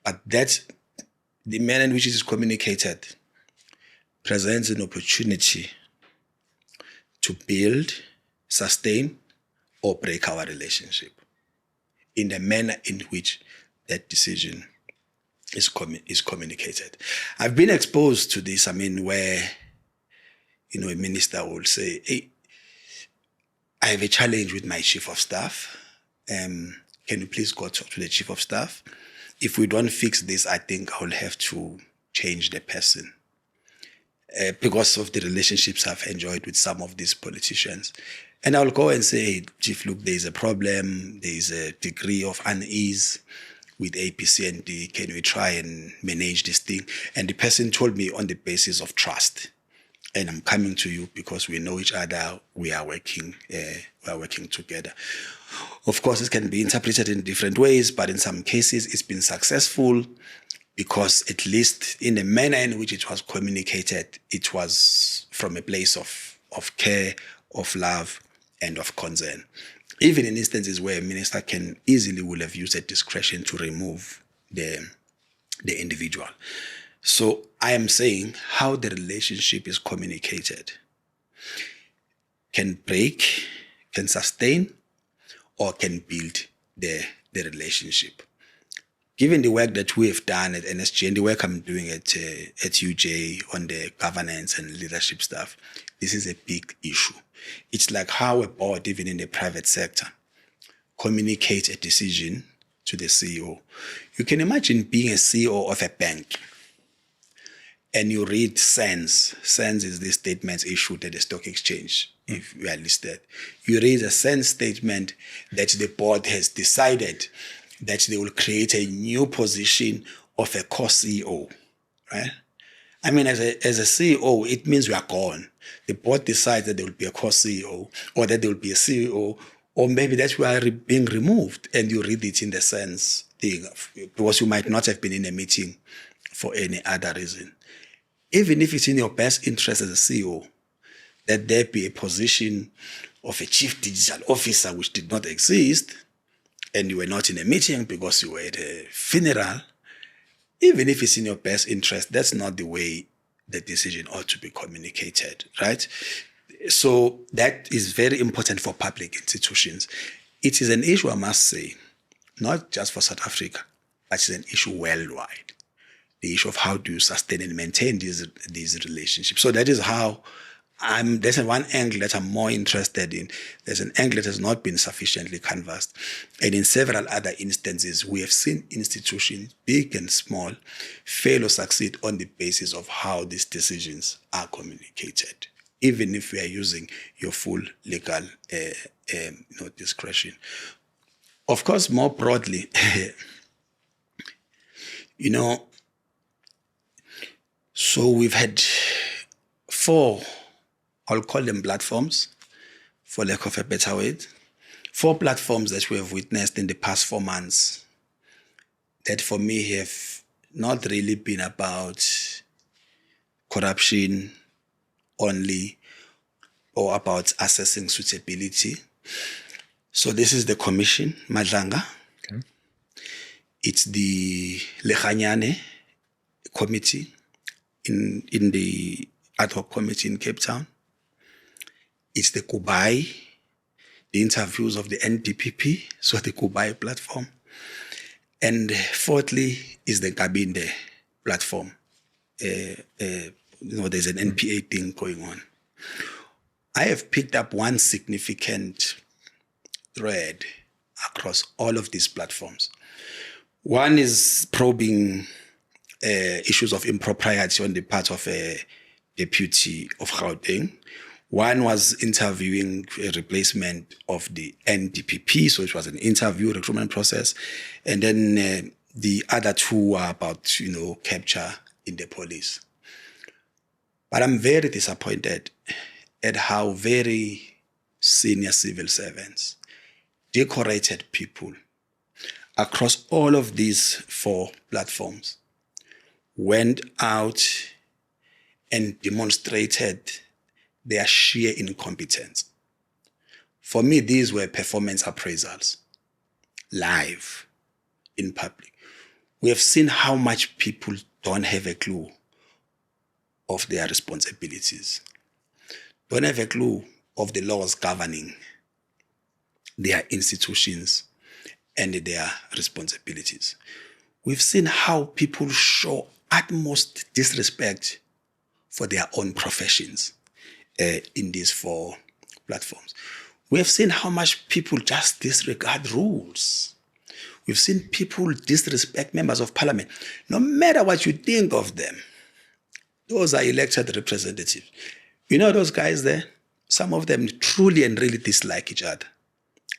But that the manner in which it is communicated presents an opportunity to build, sustain, or break our relationship in the manner in which that decision is communicated. I've been exposed to this, where, a minister will say, hey, I have a challenge with my chief of staff. Can you please go talk to the chief of staff? If we don't fix this, I think I'll have to change the person. Because of the relationships I've enjoyed with some of these politicians. And I'll go and say, hey, Chief, look, there's a problem. There's a degree of unease with A, B, C, and D. Can we try and manage this thing? And the person told me on the basis of trust. And I'm coming to you because we know each other. We are working together. Of course, it can be interpreted in different ways, but in some cases, it's been successful, because at least in the manner in which it was communicated, it was from a place of care, of love, and of concern. Even in instances where a minister will have used a discretion to remove the individual. So I am saying how the relationship is communicated can break, can sustain, or can build the relationship. given the work that we have done at NSG and the work I'm doing at UJ on the governance and leadership stuff, this is a big issue. It's like how a board, even in the private sector, communicates a decision to the CEO. You can imagine being a CEO of a bank and you read SENS. SENS is the statements issued at the stock exchange, if you are listed. You read a SENS statement that the board has decided that they will create a new position of a co-CEO, right? I mean, as a CEO, it means we are gone. The board decides that there will be a co-CEO or that there will be a CEO, or maybe that we are being removed, and you read it in the SENS thing, because you might not have been in a meeting for any other reason. Even if it's in your best interest as a CEO, that there be a position of a chief digital officer which did not exist, and you were not in a meeting because you were at a funeral, even if it's in your best interest, that's not the way the decision ought to be communicated, right? So that is very important for public institutions. It is an issue, I must say, not just for South Africa, but it's an issue worldwide. The issue of how do you sustain and maintain these relationships. So that is how there's one angle that I'm more interested in. There's an angle that has not been sufficiently canvassed. And in several other instances, we have seen institutions, big and small, fail or succeed on the basis of how these decisions are communicated, even if we are using your full legal discretion. Of course, more broadly, so we've had 4, I'll call them platforms, for lack of a better word, 4 platforms that we have witnessed in the past 4 months that for me have not really been about corruption only or about assessing suitability. So this is the commission, Madlanga. Okay. It's the Lechanyane committee in the ad hoc committee in Cape Town. It's the Kubai, the interviews of the NDPP, so the Kubai platform. And fourthly is the Kabinde platform. There's an NPA thing going on. I have picked up one significant thread across all of these platforms. One is probing issues of impropriety on the part of a deputy of Gauteng. One was interviewing a replacement of the NDPP, so it was an interview recruitment process. And then the other 2 are about, capture in the police. But I'm very disappointed at how very senior civil servants, decorated people across all of these 4 platforms went out and demonstrated their sheer incompetence. For me, these were performance appraisals, live, in public. We have seen how much people don't have a clue of their responsibilities, don't have a clue of the laws governing their institutions and their responsibilities. We've seen how people show utmost disrespect for their own professions in these 4 platforms. We have seen how much people just disregard rules. We've seen people disrespect members of parliament. No matter what you think of them, those are elected representatives. Those guys there, some of them truly and really dislike each other.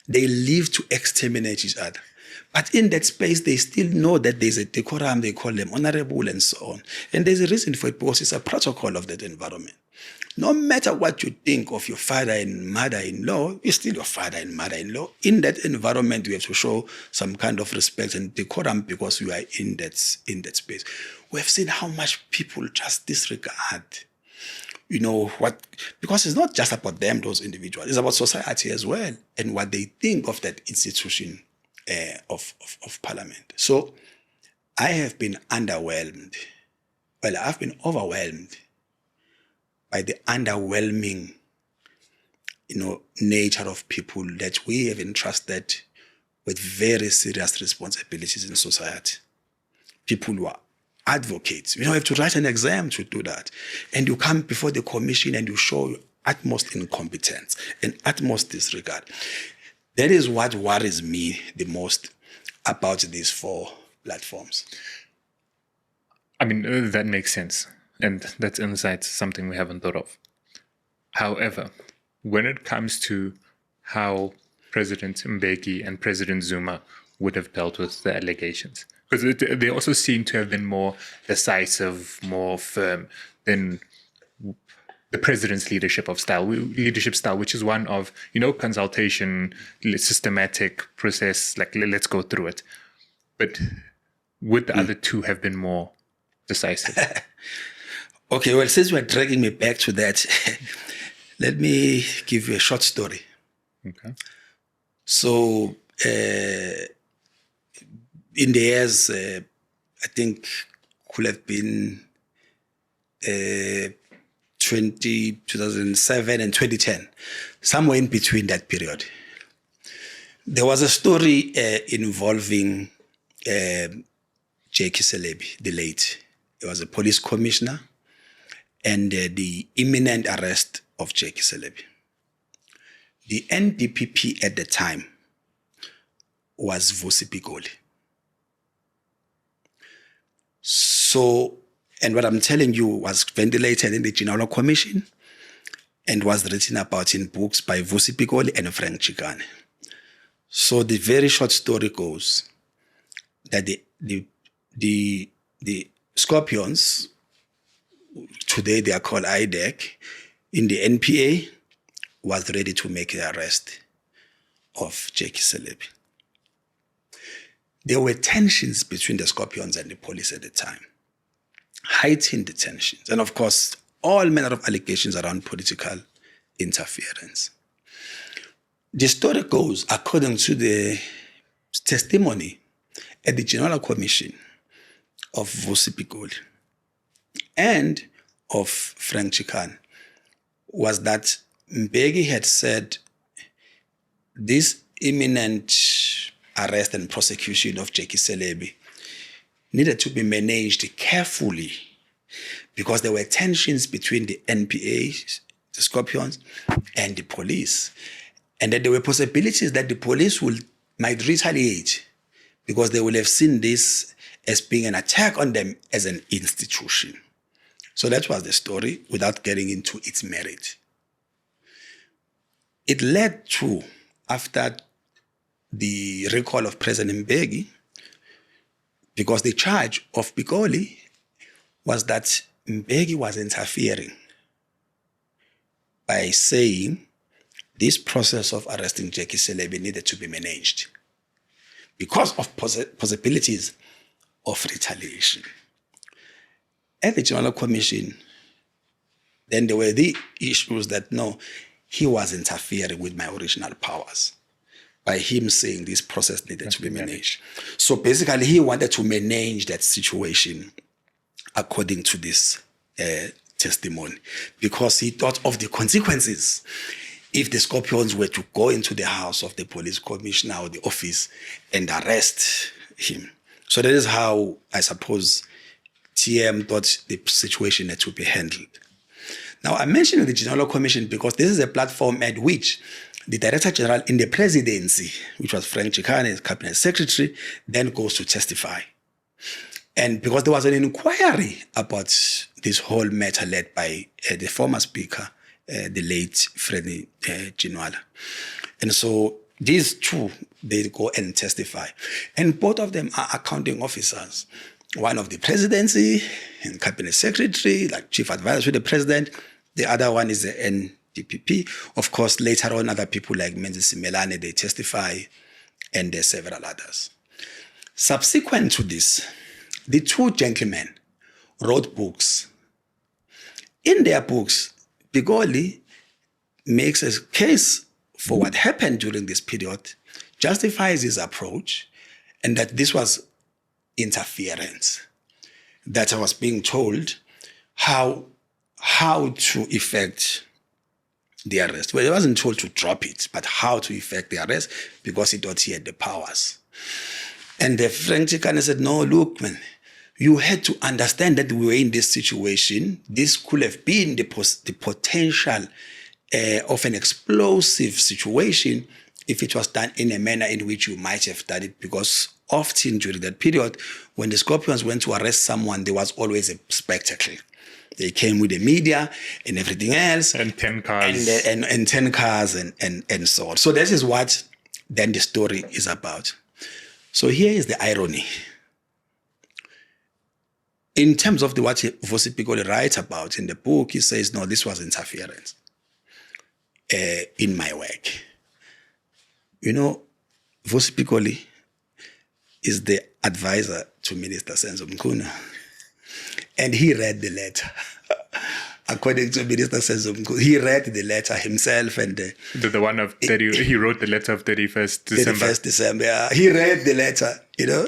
They live to exterminate each other. But in that space, they still know that there's a decorum, they call them honorable and so on. And there's a reason for it, because it's a protocol of that environment. No matter what you think of your father and mother-in-law, you're still your father and mother-in-law. In that environment, you have to show some kind of respect and decorum because you are in that space. We have seen how much people just disregard, because it's not just about them, those individuals. It's about society as well and what they think of that institution of parliament. So I have been underwhelmed. Well, I've been overwhelmed by the underwhelming, nature of people that we have entrusted with very serious responsibilities in society. people who are advocates. You don't have to write an exam to do that. And you come before the commission and you show utmost incompetence and utmost disregard. That is what worries me the most about these 4 platforms. I mean, that makes sense. And that's insight, something we haven't thought of. However, when it comes to how President Mbeki and President Zuma would have dealt with the allegations, because they also seem to have been more decisive, more firm than the president's leadership style, which is one of, consultation, systematic process, like let's go through it. But would the other 2 have been more decisive? Okay, well, since we're dragging me back to that, let me give you a short story. Okay. So, in the years, I think could have been 2007 and 2010, somewhere in between that period. There was a story involving J.K. Celebi, the late. He was a police commissioner, and the imminent arrest of J.K. Celebi. The NDPP at the time was Vusi Pikoli. So, and what I'm telling you was ventilated in the General Commission and was written about in books by Vusi Pikoli and Frank Chikane. So the very short story goes that the Scorpions, today they are called IDEC, in the NPA, was ready to make the arrest of J.K. Celebi. There were tensions between the Scorpions and the police at the time, heightened tensions, and of course, all manner of allegations around political interference. The story goes, according to the testimony at the General Commission of Vusi Pikoli and of Frank Chikane, was that Mbeki had said this imminent arrest and prosecution of J.K. Celebi needed to be managed carefully because there were tensions between the NPA, the Scorpions, and the police. And that there were possibilities that the police might retaliate because they will have seen this as being an attack on them as an institution. So that was the story without getting into its merit. It led to, after the recall of President Mbeki, because the charge of Pikoli was that Mbeki was interfering by saying this process of arresting J.K. Celebi needed to be managed because of possibilities of retaliation. At the General Commission, then there were the issues that, no, he was interfering with my original powers by him saying this process needed to be managed. So basically, he wanted to manage that situation according to this testimony because he thought of the consequences if the Scorpions were to go into the house of the police commissioner or the office and arrest him. So that is how, I suppose, TM thought the situation had to be handled. Now, I mentioned the General Commission because this is a platform at which the Director General in the Presidency, which was Frank Chikane, Cabinet Secretary, then goes to testify. And because there was an inquiry about this whole matter led by the former Speaker, the late Freddie Ginwala. And so these two, they go and testify. And both of them are accounting officers. One of the Presidency and Cabinet Secretary, like Chief Advisor to the President. The other one is the NDPP. Of course, later on, other people like Menzies Melane, they testify, and there are several others. Subsequent to this, the two gentlemen wrote books. In their books, Pikoli makes a case for what happened during this period, justifies his approach, and that this was interference, that I was being told how to effect the arrest. Well, he wasn't told to drop it, but how to effect the arrest because he thought he had the powers. And the Frank Chikane said, no, look, man, you had to understand that we were in this situation. This could have been the potential of an explosive situation if it was done in a manner in which you might have done it, because often during that period, when the Scorpions went to arrest someone, there was always a spectacle. They came with the media and everything else. And 10 cars. And 10 cars and so on. So this is what then the story is about. So here is the irony. In terms of what Vusi Pikoli writes about in the book, he says, no, this was interference in my work. You know, Vusi Pikoli is the advisor to Minister Senzo Mkhuna. And he read the letter. According to Minister Senzo Mkhuna, he read the letter himself. And the one of 30, he wrote the letter of 31st December. 31st December, yeah. He read the letter, you know.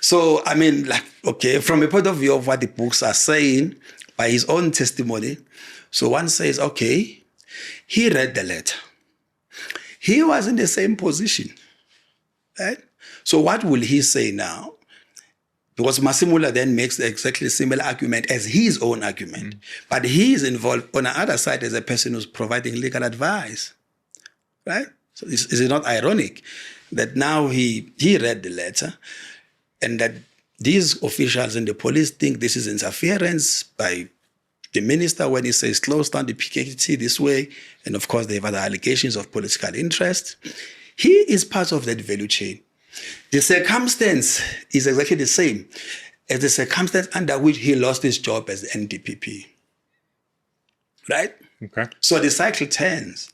So, I mean, like, okay, from a point of view of what the books are saying, by his own testimony, so one says, okay, he read the letter. He was in the same position, right? So what will he say now? Because Masimula then makes exactly similar argument as his own argument. But he is involved on the other side as a person who's providing legal advice, right? So is it not ironic that now he read the letter and that these officials in the police think this is interference by the minister when he says close down the PKT this way, and of course they have other allegations of political interest. He is part of that value chain. The circumstance is exactly the same as the circumstance under which he lost his job as the NDPP. Right? Okay. So the cycle turns.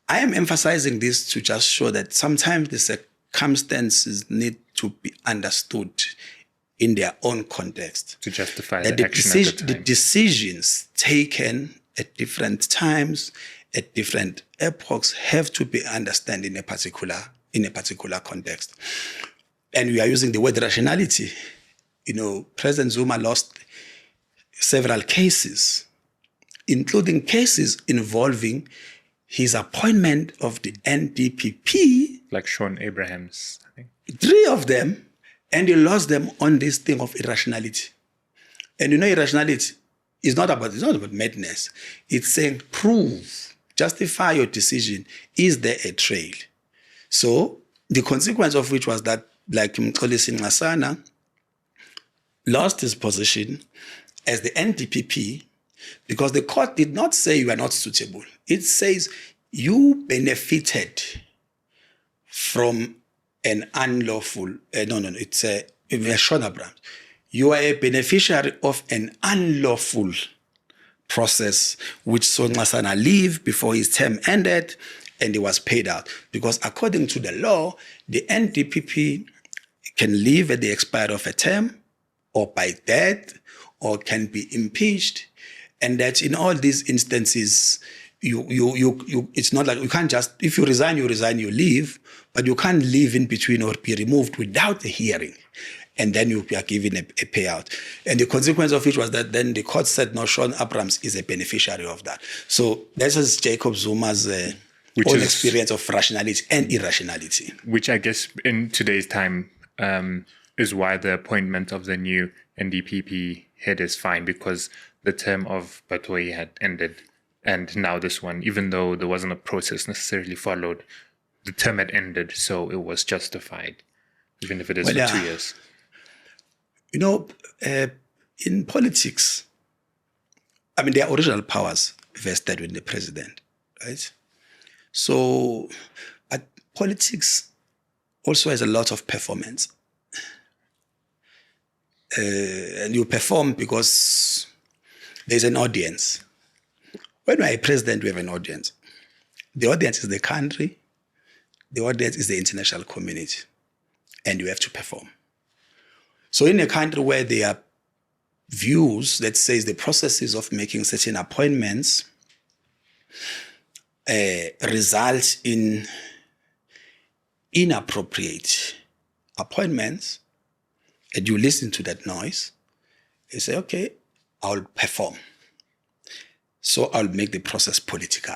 I am emphasizing this to just show that sometimes the circumstances need to be understood in their own context. To justify that the action at the time. The decisions taken at different times, at different epochs, have to be understood in a particular context. And we are using the word rationality. You know, President Zuma lost several cases, including cases involving his appointment of the NDPP. Like Sean Abraham's, I think. 3 of them, and he lost them on this thing of irrationality. And you know, irrationality is not about madness. It's saying prove, justify your decision. Is there a trail? So the consequence of which was that, like Mkhwanazi Ngcaweni lost his position as the NDPP because the court did not say you are not suitable. It says you benefited from an unlawful, it's a SONA brand. You are a beneficiary of an unlawful process which saw Ngcaweni leave before his term ended, and he was paid out. Because according to the law, the NDPP can leave at the expiry of a term, or by death, or can be impeached. And that in all these instances, it's not like you can't just, if you resign, you leave, but you can't leave in between or be removed without a hearing. And then you are given a payout. And the consequence of which was that then the court said, no, Sean Abrams is a beneficiary of that. So this is Jacob Zuma's own experience of rationality and irrationality. Which I guess in today's time is why the appointment of the new NDPP head is fine, because the term of Batoyi had ended. And now this one, even though there wasn't a process necessarily followed, the term had ended, so it was justified, even if it is for 2 years. You know, in politics, I mean, there are original powers vested with the president, right? So, but politics also has a lot of performance. And you perform because there's an audience. When you are a president, we have an audience. The audience is the country. The audience is the international community. And you have to perform. So in a country where there are views that says the processes of making certain appointments result in inappropriate appointments, and you listen to that noise, you say, okay, I'll perform. So I'll make the process political.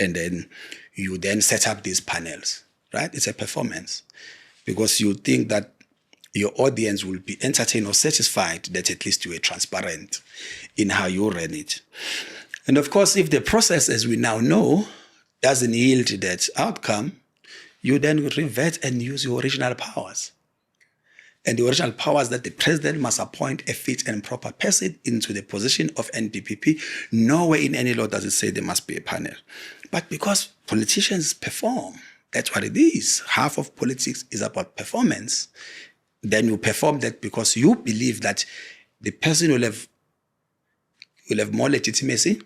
And then you then set up these panels, right? It's a performance. Because you think that your audience will be entertained or satisfied that at least you were transparent in how you ran it. And of course, if the process, as we now know, doesn't yield that outcome, you then revert and use your original powers. And the original powers that the president must appoint a fit and proper person into the position of NPPP. Nowhere in any law does it say there must be a panel. But because politicians perform, that's what it is. Half of politics is about performance. Then you perform that because you believe that the person will have more legitimacy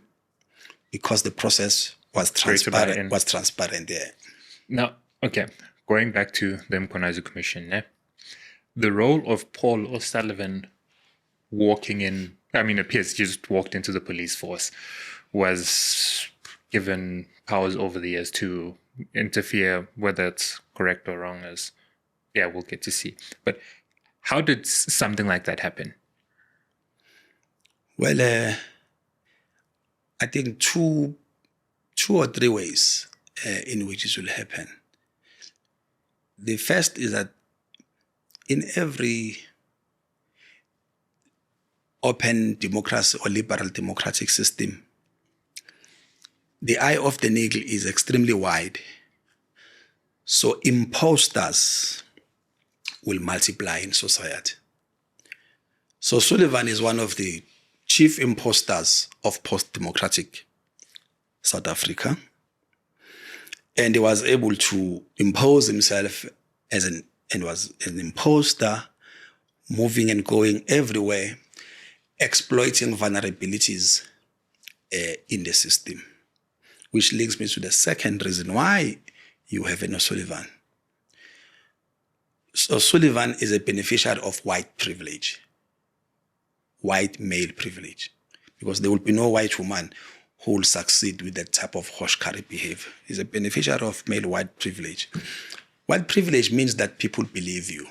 because the process was transparent there. Now, okay, going back to the Mkhwanazi Commission, the role of Paul O'Sullivan walking in, appears just walked into the police force, was given powers over the years to interfere, whether it's correct or wrong, we'll get to see. But how did something like that happen? Well, I think two or three ways in which it will happen. The first is that in every open democracy or liberal democratic system, the eye of the needle is extremely wide. So imposters will multiply in society. So Sullivan is one of the chief imposters of post-democratic South Africa. And he was able to impose himself and was an imposter, moving and going everywhere, exploiting vulnerabilities in the system. Which links me to the second reason why you have an O'Sullivan. So Sullivan is a beneficiary of white privilege, white male privilege, because there will be no white woman who will succeed with that type of hoshkari behavior. He's a beneficiary of male white privilege. White privilege means that people believe you.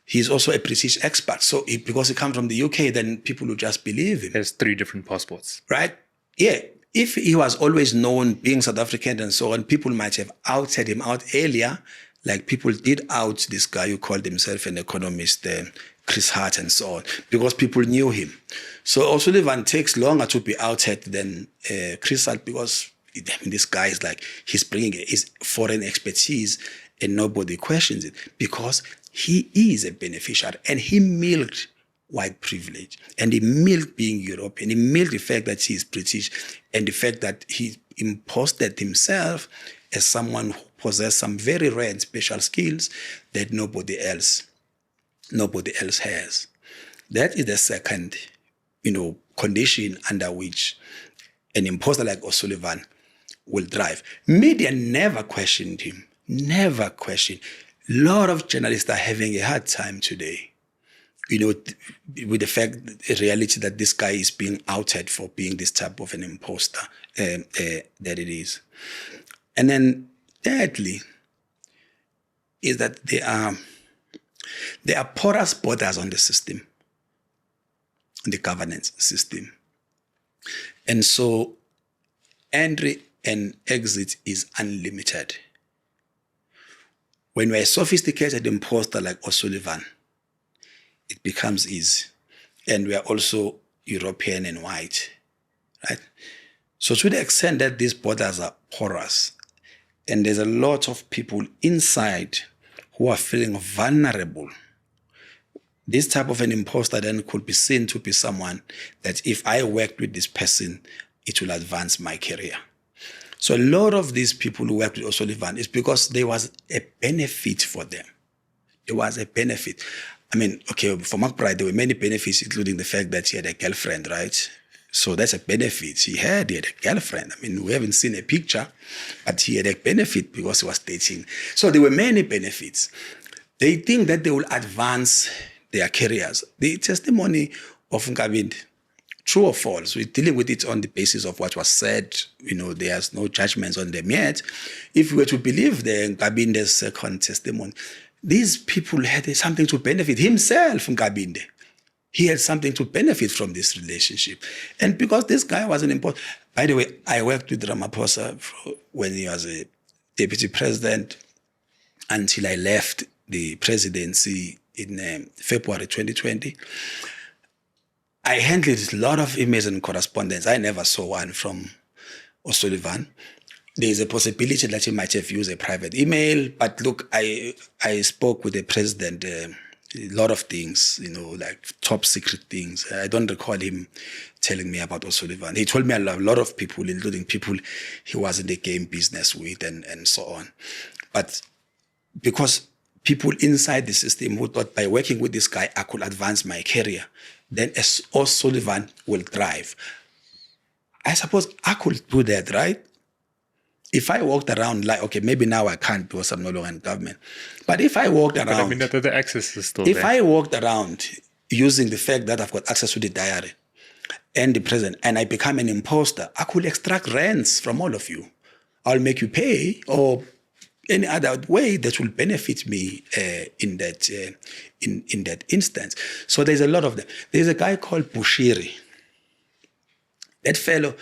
He's also a British expert. So because he comes from the UK, then people will just believe him. There's 3 different passports. Right? Yeah. If he was always known being South African and so on, people might have outed him out earlier, like people did out this guy who called himself an economist, Chris Hart and so on, because people knew him. So O'Sullivan takes longer to be outed than Chris Hart because this guy is like, he's bringing his foreign expertise and nobody questions it because he is a beneficiary and he milked white privilege and he milked being European. He milked the fact that he is British and the fact that he imposted himself as someone who possessed some very rare and special skills that nobody else has. That is the second, condition under which an imposter like O'Sullivan will thrive. Media never questioned him, never questioned. A lot of journalists are having a hard time today, with the fact, reality that this guy is being outed for being this type of an imposter, that it is. And then thirdly, is that there are porous borders on the system, the governance system. And so entry and exit is unlimited. When you're a sophisticated imposter like O'Sullivan, it becomes easy. And we are also European and white, right? So to the extent that these borders are porous, and there's a lot of people inside who are feeling vulnerable, this type of an imposter then could be seen to be someone that if I worked with this person, it will advance my career. So a lot of these people who worked with O'Sullivan is because there was a benefit for them. There was a benefit. For McBride, there were many benefits, including the fact that he had a girlfriend, right? So that's a benefit. He had a girlfriend. We haven't seen a picture, but he had a benefit because he was dating. So there were many benefits. They think that they will advance their careers. The testimony of Nkabinde, true or false, we're dealing with it on the basis of what was said. There's no judgments on them yet. If we were to believe the Nkabinde's second testimony, these people had something to benefit. Himself, Nkabinde, he had something to benefit from this relationship. And because this guy was an imposter, by the way, I worked with Ramaphosa when he was a deputy president until I left the presidency in February 2020, I handled a lot of emails and correspondence. I never saw one from O'Sullivan. There is a possibility that he might have used a private email, but look, I spoke with the president a lot of things, like top secret things. I don't recall him telling me about O'Sullivan. He told me a lot of people, including people he was in the game business with and so on. But because people inside the system who thought by working with this guy, I could advance my career, then O'Sullivan will thrive. I suppose I could do that, right? If I walked around like, okay, maybe now I can't because I'm no longer in government. But if I walked around... But I mean, the access is still there. If I walked around using the fact that I've got access to the diary and the president, and I become an imposter, I could extract rents from all of you. I'll make you pay, or any other way that will benefit me in that instance. So there's a lot of them. There's a guy called Bushiri. That fellow...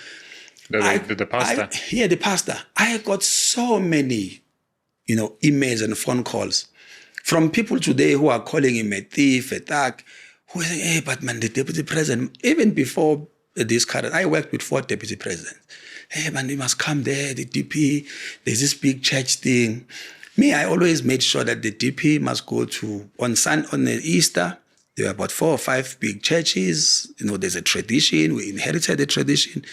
The pastor. The pastor. I got so many, emails and phone calls from people today who are calling him a thief, a thug, who are saying, hey, but man, the deputy president, even before this current, I worked with 4 deputy presidents. Hey, man, you must come there, the DP, there's this big church thing. Me, I always made sure that the DP must go to, on the Easter, there were about 4 or 5 big churches. There's a tradition, we inherited the tradition.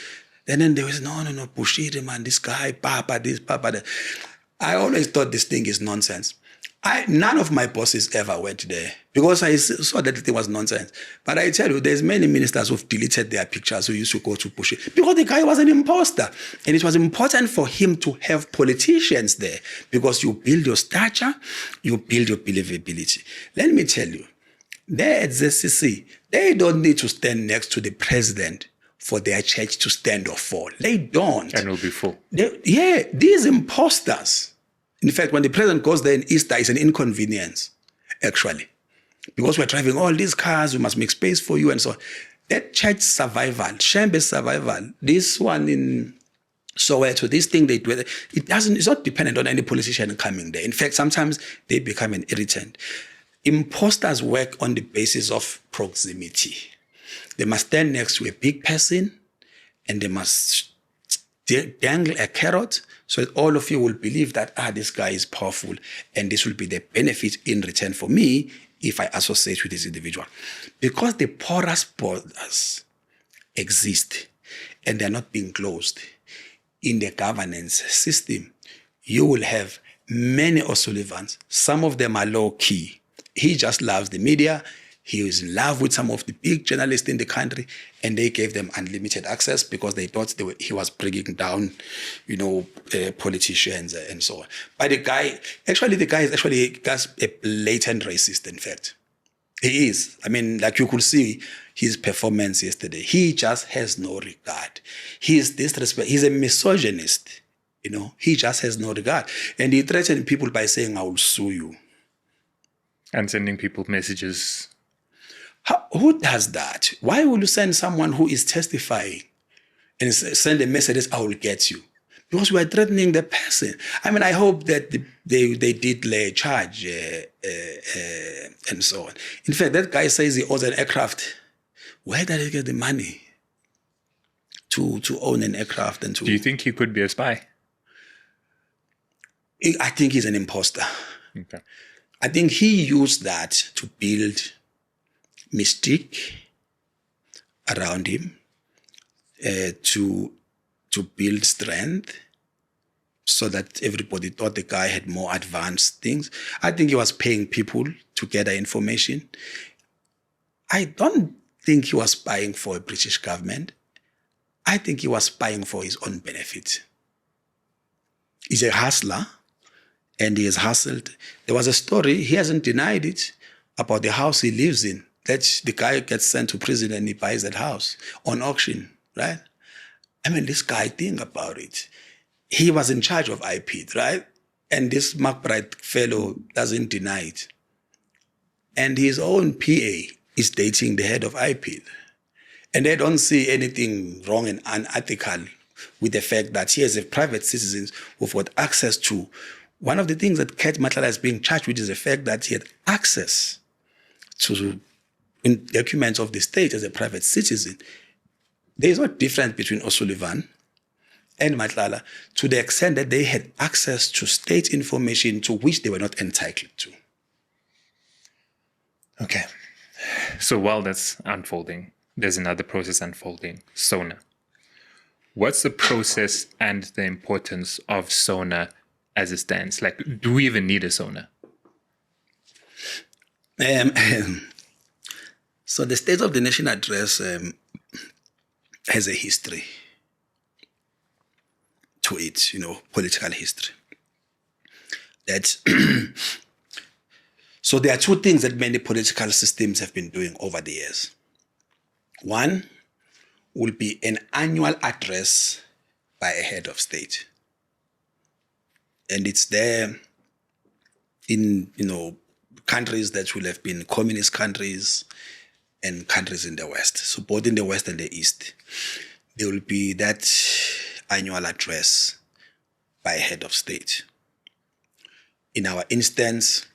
And then there was, no, Bushiri, man, this guy, Papa, this, Papa, that. I always thought this thing is nonsense. None of my bosses ever went there because I saw that it was nonsense. But I tell you, there's many ministers who've deleted their pictures who used to go to Bushiri because the guy was an imposter. And it was important for him to have politicians there because you build your stature, you build your believability. Let me tell you, there at ZCC, they don't need to stand next to the president for their church to stand or fall. They don't. And will be full. These imposters. In fact, when the president goes there in Easter, it's an inconvenience, actually. Because we're driving all these cars, we must make space for you and so on. That church survival, Shembe's survival, this one in Soweto, this thing they do, it's not dependent on any politician coming there. In fact, sometimes they become an irritant. Imposters work on the basis of proximity. They must stand next to a big person and they must dangle a carrot so that all of you will believe that, this guy is powerful and this will be the benefit in return for me if I associate with this individual. Because the porous borders exist and they're not being closed in the governance system, you will have many O'Sullivans. Some of them are low-key. He just loves the media. He was in love with some of the big journalists in the country, and they gave them unlimited access because they thought he was bringing down, politicians and so on. But the guy is actually a blatant racist, in fact. He is. I mean, like you could see his performance yesterday. He just has no regard. He is disrespect. He's a misogynist, He just has no regard. And he threatened people by saying, I will sue you. And sending people messages. Who does that? Why will you send someone who is testifying and send a message, I will get you? Because we are threatening the person. I mean, I hope that they did lay a charge and so on. In fact, that guy says he owns an aircraft. Where did he get the money to own an aircraft? And to? Do you think he could be a spy? I think he's an imposter. Okay. I think he used that to build mystique around him, to build strength so that everybody thought the guy had more advanced things. I think he was paying people to gather information. I don't think he was spying for a British government. I think he was spying for his own benefit. He's a hustler, and he has hustled. There was a story, he hasn't denied it, about the house he lives in. That the guy gets sent to prison and he buys that house on auction, right? I mean, this guy, think about it. He was in charge of IP, right? And this McBride fellow doesn't deny it. And his own PA is dating the head of IP. And they don't see anything wrong and unethical with the fact that he has a private citizens who've got access to one of the things that Cat Matlala is being charged with is the fact that he had access to documents of the state as a private citizen. There is no difference between O'Sullivan and Matlala to the extent that they had access to state information to which they were not entitled to. Okay. So while that's unfolding, there's another process unfolding, SONA. What's the process and the importance of SONA as it stands? Like, do we even need a SONA? So the State of the Nation Address has a history to it, political history. So there are two things that many political systems have been doing over the years. One will be an annual address by a head of state. And it's there in, countries that will have been communist countries and countries in the West. So both in the West and the East, there will be that annual address by a head of state. In our instance,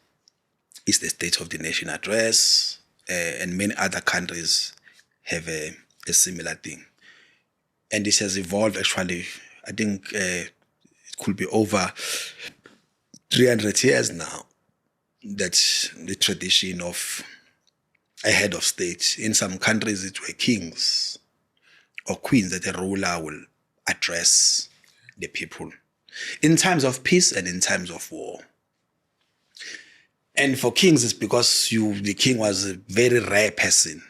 it's the State of the Nation Address, and many other countries have a similar thing. And this has evolved actually, I think it could be over 300 years now, that's the tradition of a head of state. In some countries, it were kings or queens that a ruler will address the people in times of peace and in times of war. And for kings, it's because the king was a very rare person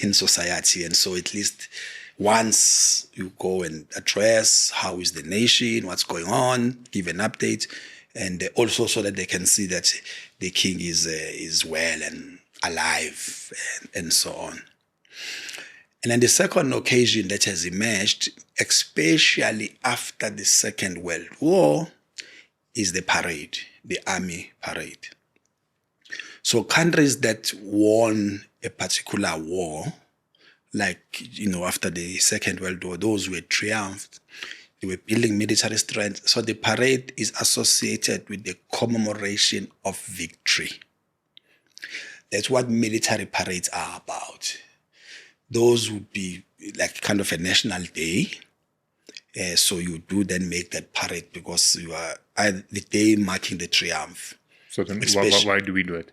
in society. And so at least once you go and address how is the nation, what's going on, give an update, and also so that they can see that the king is well and alive and so on. And then the second occasion that has emerged, especially after the Second World War, is the parade, the army parade. So countries that won a particular war, like, after the Second World War, those who had triumphed, they were building military strength. So the parade is associated with the commemoration of victory. That's what military parades are about. Those would be like kind of a national day. So you do then make that parade because you are the day marking the triumph. So then why do we do it?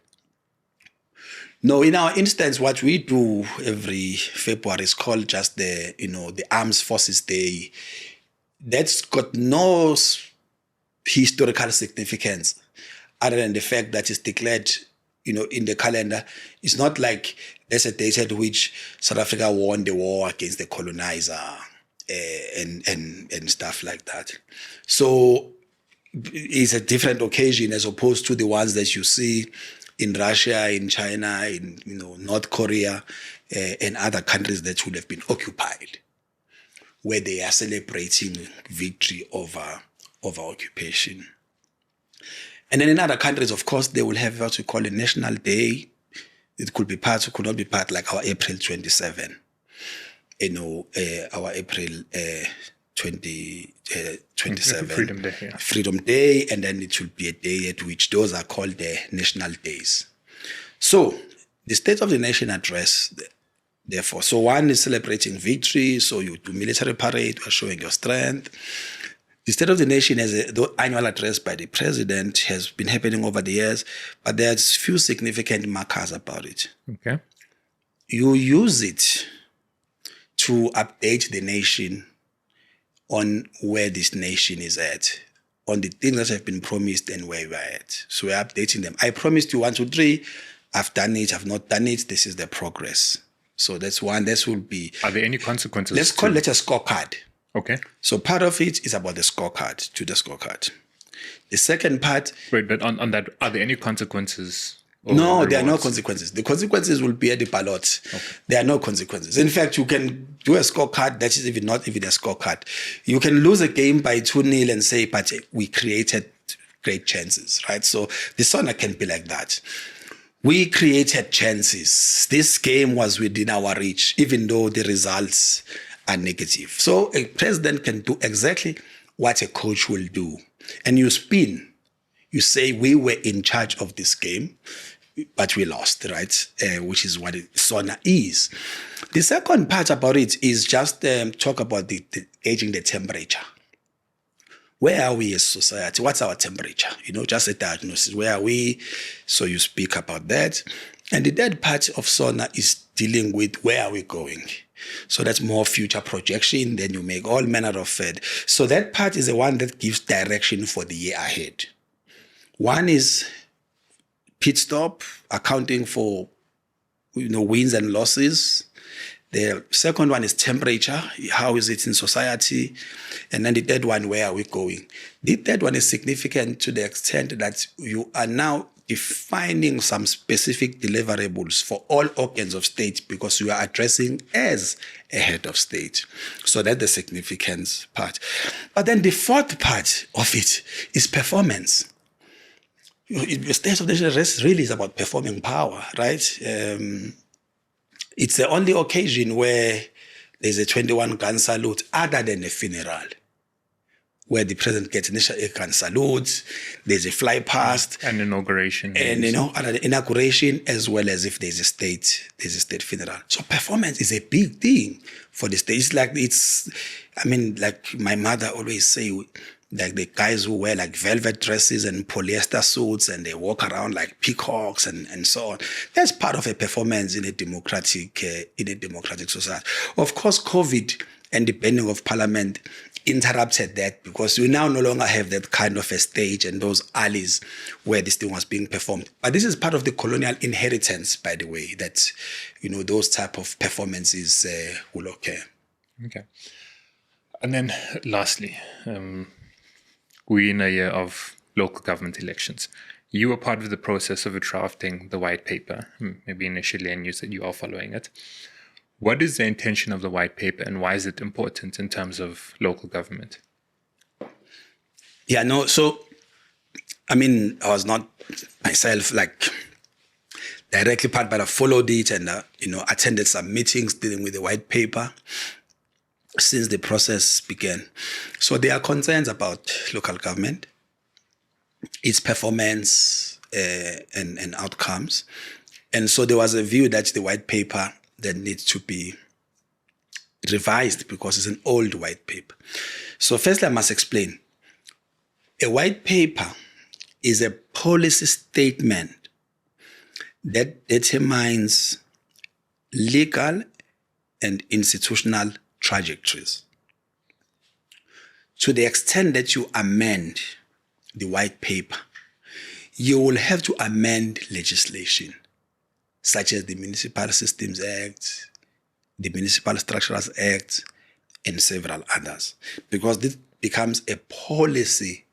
No, in our instance, what we do every February is called just the Armed Forces Day. That's got no historical significance other than the fact that it's declared, in the calendar. It's not like there's a date at which South Africa won the war against the colonizer and stuff like that. So it's a different occasion as opposed to the ones that you see in Russia, in China, in North Korea, and other countries that would have been occupied, where they are celebrating victory over occupation. And then in other countries, of course, they will have what we call a national day. It could be part, it could not be part, like our April 27. Our April 27. Freedom Day, yeah. Freedom Day, and then it will be a day at which those are called the national days. So the State of the Nation Address, therefore, so one is celebrating victory, so you do military parade, you are showing your strength. The State of the Nation as the annual address by the president has been happening over the years, but there's few significant markers about it. Okay. You use it to update the nation on where this nation is at, on the things that have been promised and where we are at. So we're updating them. I promised you 1, 2, 3. I've done it. I've not done it. This is the progress. So that's one. This will be. Are there any consequences? Let's call it a scorecard. Okay. So part of it is about the scorecard, to the scorecard. The second part. Wait, but on that, are there any consequences? No, there are no consequences. The consequences will be at the ballot. Okay. There are no consequences. In fact, you can do a scorecard that is not even a scorecard. You can lose a game by 2-0 and say, but we created great chances, right? So the SONA can be like that. We created chances. This game was within our reach, even though the results are negative. So a president can do exactly what a coach will do. And you spin You say we were in charge of this game, but we lost, right? Which is what SONA is. The second part about it is just talk about the gauging the temperature. Where are we as society? What's our temperature? Just a diagnosis. Where are we? So you speak about that. And the third part of SONA is dealing with where are we going? So that's more future projection. Then you make all manner of it. So that part is the one that gives direction for the year ahead. One is pit stop, accounting for wins and losses. The second one is temperature. How is it in society? And then the third one, where are we going? The third one is significant to the extent that you are now defining some specific deliverables for all organs of state because you are addressing as a head of state. So that's the significance part. But then the fourth part of it is performance. The state of the nation really is about performing power, right? It's the only occasion where there's a 21-gun salute other than a funeral, where the president gets a gun salute, there's a fly past. An inauguration. And, an inauguration, as well as if there's a state funeral. So performance is a big thing for the state. It's like my mother always say, like the guys who wear like velvet dresses and polyester suits and they walk around like peacocks and so on. That's part of a performance in a democratic society. Of course, COVID and the bending of parliament interrupted that because we now no longer have that kind of a stage and those alleys where this thing was being performed. But this is part of the colonial inheritance, by the way, that, those type of performances will occur. Okay. And then lastly, we're in a year of local government elections. You were part of the process of drafting the white paper, maybe initially, and you said you are following it. What is the intention of the white paper and why is it important in terms of local government? So, I was not myself directly part, but I followed it and, attended some meetings dealing with the white paper since the process began. So there are concerns about local government, its performance and outcomes. And so there was a view that the white paper that needs to be revised because it's an old white paper. So firstly, I must explain. A white paper is a policy statement that determines legal and institutional trajectories. To the extent that you amend the white paper, you will have to amend legislation, such as the Municipal Systems Act, the Municipal Structures Act, and several others, because this becomes a policy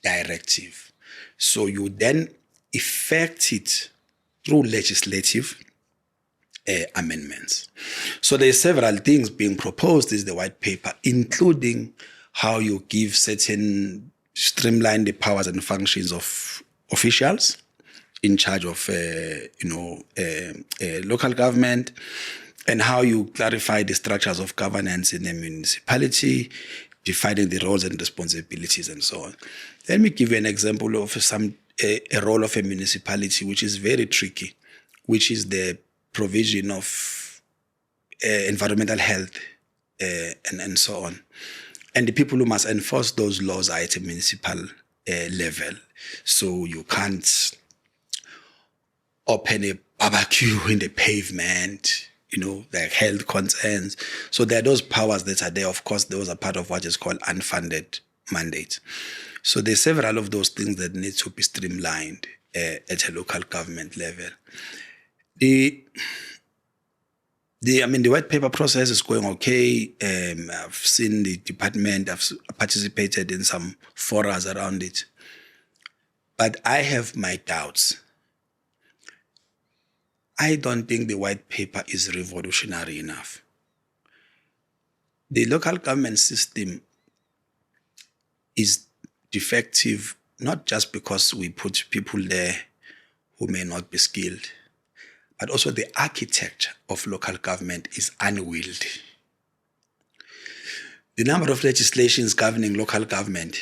directive. So you then effect it through legislative amendments. So there are several things being proposed in the white paper, including how you give streamline the powers and functions of officials in charge of local government, and how you clarify the structures of governance in a municipality, defining the roles and responsibilities and so on. Let me give you an example of a role of a municipality which is very tricky, which is the provision of environmental health and so on. And the people who must enforce those laws are at a municipal level. So you can't open a barbecue in the pavement, like health concerns. So there are those powers that are there. Of course, those are part of what is called unfunded mandates. So there's several of those things that need to be streamlined at a local government level. The white paper process is going okay. I've seen the department, I've participated in some forums around it. But I have my doubts. I don't think the white paper is revolutionary enough. The local government system is defective, not just because we put people there who may not be skilled, but also the architecture of local government is unwieldy. The number of legislations governing local government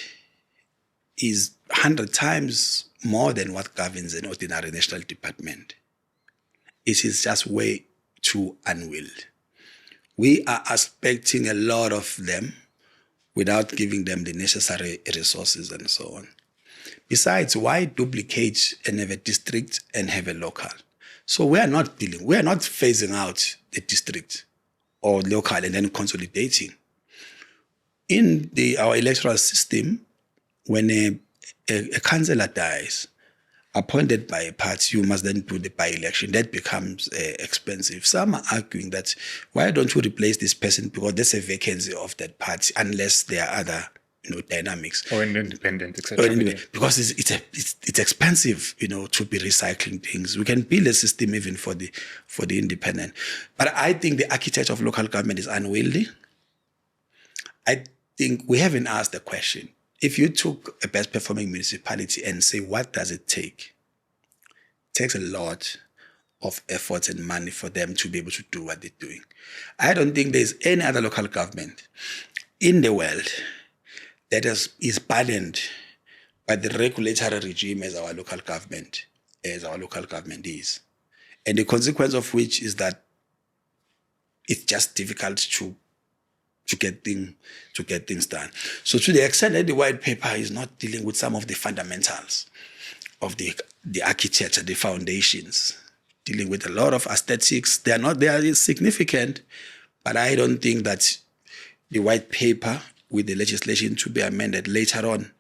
is 100 times more than what governs an ordinary national department. It is just way too unwieldy. We are expecting a lot of them without giving them the necessary resources and so on. Besides, why duplicate and have a district and have a local? So we are not phasing out the district or local and then consolidating. In our electoral system, when a councillor dies, appointed by a party, you must then do the by-election. That becomes expensive. Some are arguing that why don't you replace this person because there's a vacancy of that party unless there are other dynamics. Or an independent, etc. Because it's expensive, to be recycling things. We can build a system even for the independent. But I think the architecture of local government is unwieldy. I think we haven't asked the question. If you took a best performing municipality and say, what does it take? It takes a lot of effort and money for them to be able to do what they're doing. I don't think there's any other local government in the world that is burdened by the regulatory regime as our local government is. And the consequence of which is that it's just difficult to get things done. So to the extent that the white paper is not dealing with some of the fundamentals of the architecture, the foundations, dealing with a lot of aesthetics, they are significant, but I don't think that the white paper with the legislation to be amended later on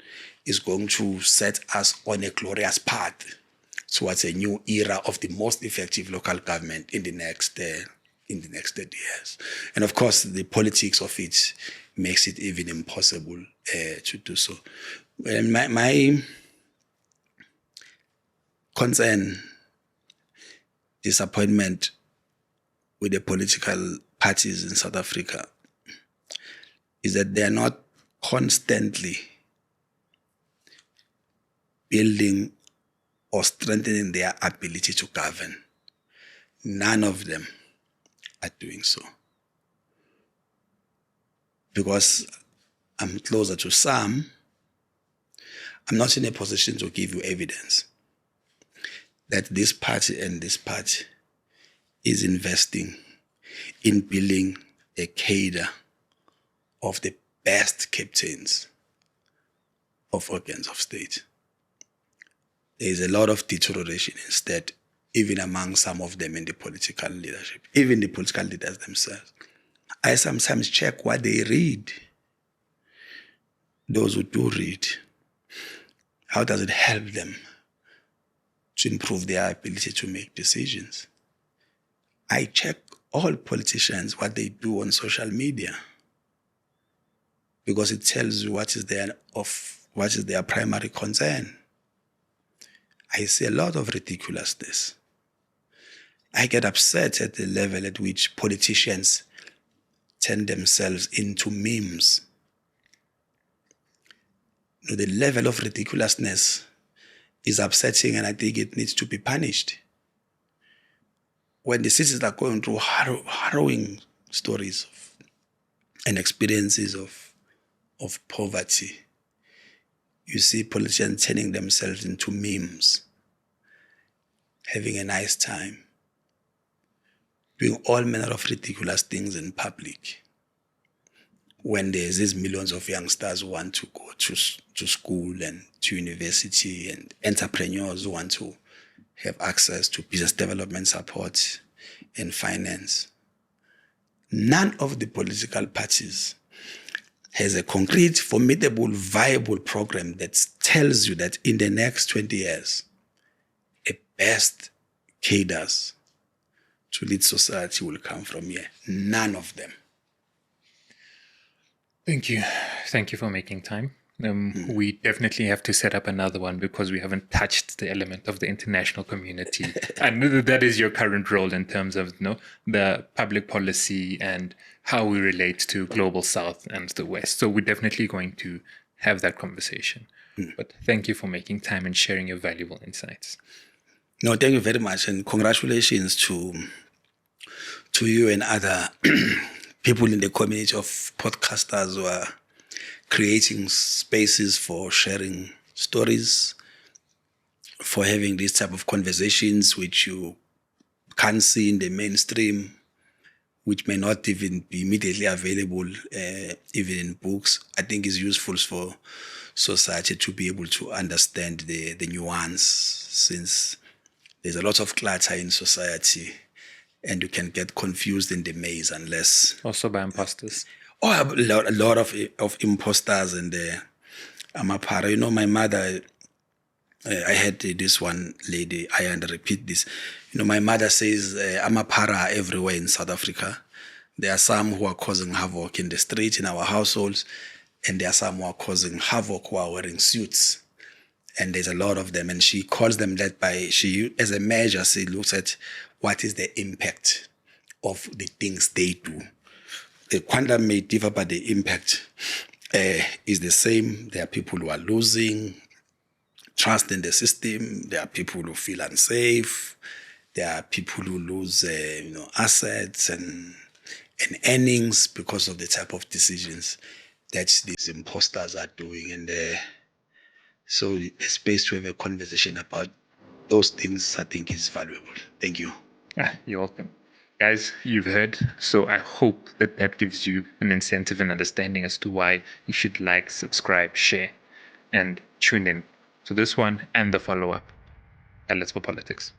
is going to set us on a glorious path towards a new era of the most effective local government in the next 30 years. And of course, the politics of it makes it even impossible to do so. And my concern, disappointment with the political parties in South Africa is that they are not constantly building or strengthening their ability to govern. None of them are doing so. Because I'm closer to some, I'm not in a position to give you evidence that this party and this party is investing in building a cadre of the best captains of organs of state. There is a lot of deterioration instead, even among some of them in the political leadership, even the political leaders themselves. I sometimes check what they read. Those who do read, how does it help them to improve their ability to make decisions? I check all politicians, what they do on social media, because it tells you what is their primary concern. I see a lot of ridiculousness. I get upset at the level at which politicians turn themselves into memes. The level of ridiculousness is upsetting, and I think it needs to be punished. When the citizens are going through harrowing stories and experiences of poverty, you see politicians turning themselves into memes, having a nice time, doing all manner of ridiculous things in public. When there's these millions of youngsters who want to go to school and to university, and entrepreneurs who want to have access to business development support and finance. None of the political parties has a concrete, formidable, viable program that tells you that in the next 20 years, a best cadres to lead society will come from here. None of them. Thank you. Thank you for making time. We definitely have to set up another one because we haven't touched the element of the international community. And that is your current role in terms of the public policy and how we relate to Global South and the West. So we're definitely going to have that conversation. But thank you for making time and sharing your valuable insights. No, thank you very much. And congratulations to you and other people in the community of podcasters who are creating spaces for sharing stories, for having these type of conversations which you can't see in the mainstream, which may not even be immediately available, even in books. I think is useful for society to be able to understand the nuance, since there's a lot of clutter in society and you can get confused in the maze unless... Also by imposters. Oh, a lot of imposters and amapara. You know, my mother, I had this one lady, I repeat this. You know, my mother says amapara are everywhere in South Africa. There are some who are causing havoc in the street, in our households, and there are some who are causing havoc who are wearing suits. And there's a lot of them, and she calls them that as a measure, she looks at what is the impact of the things they do. The quantum may differ, but the impact is the same. There are people who are losing trust in the system. There are people who feel unsafe. There are people who lose assets and earnings because of the type of decisions that these imposters are doing. And so the space to have a conversation about those things, I think, is valuable. Thank you. You're welcome. Guys, you've heard, so I hope that gives you an incentive and understanding as to why you should like, subscribe, share, and tune in to this one and the follow-up. Palatable Politics.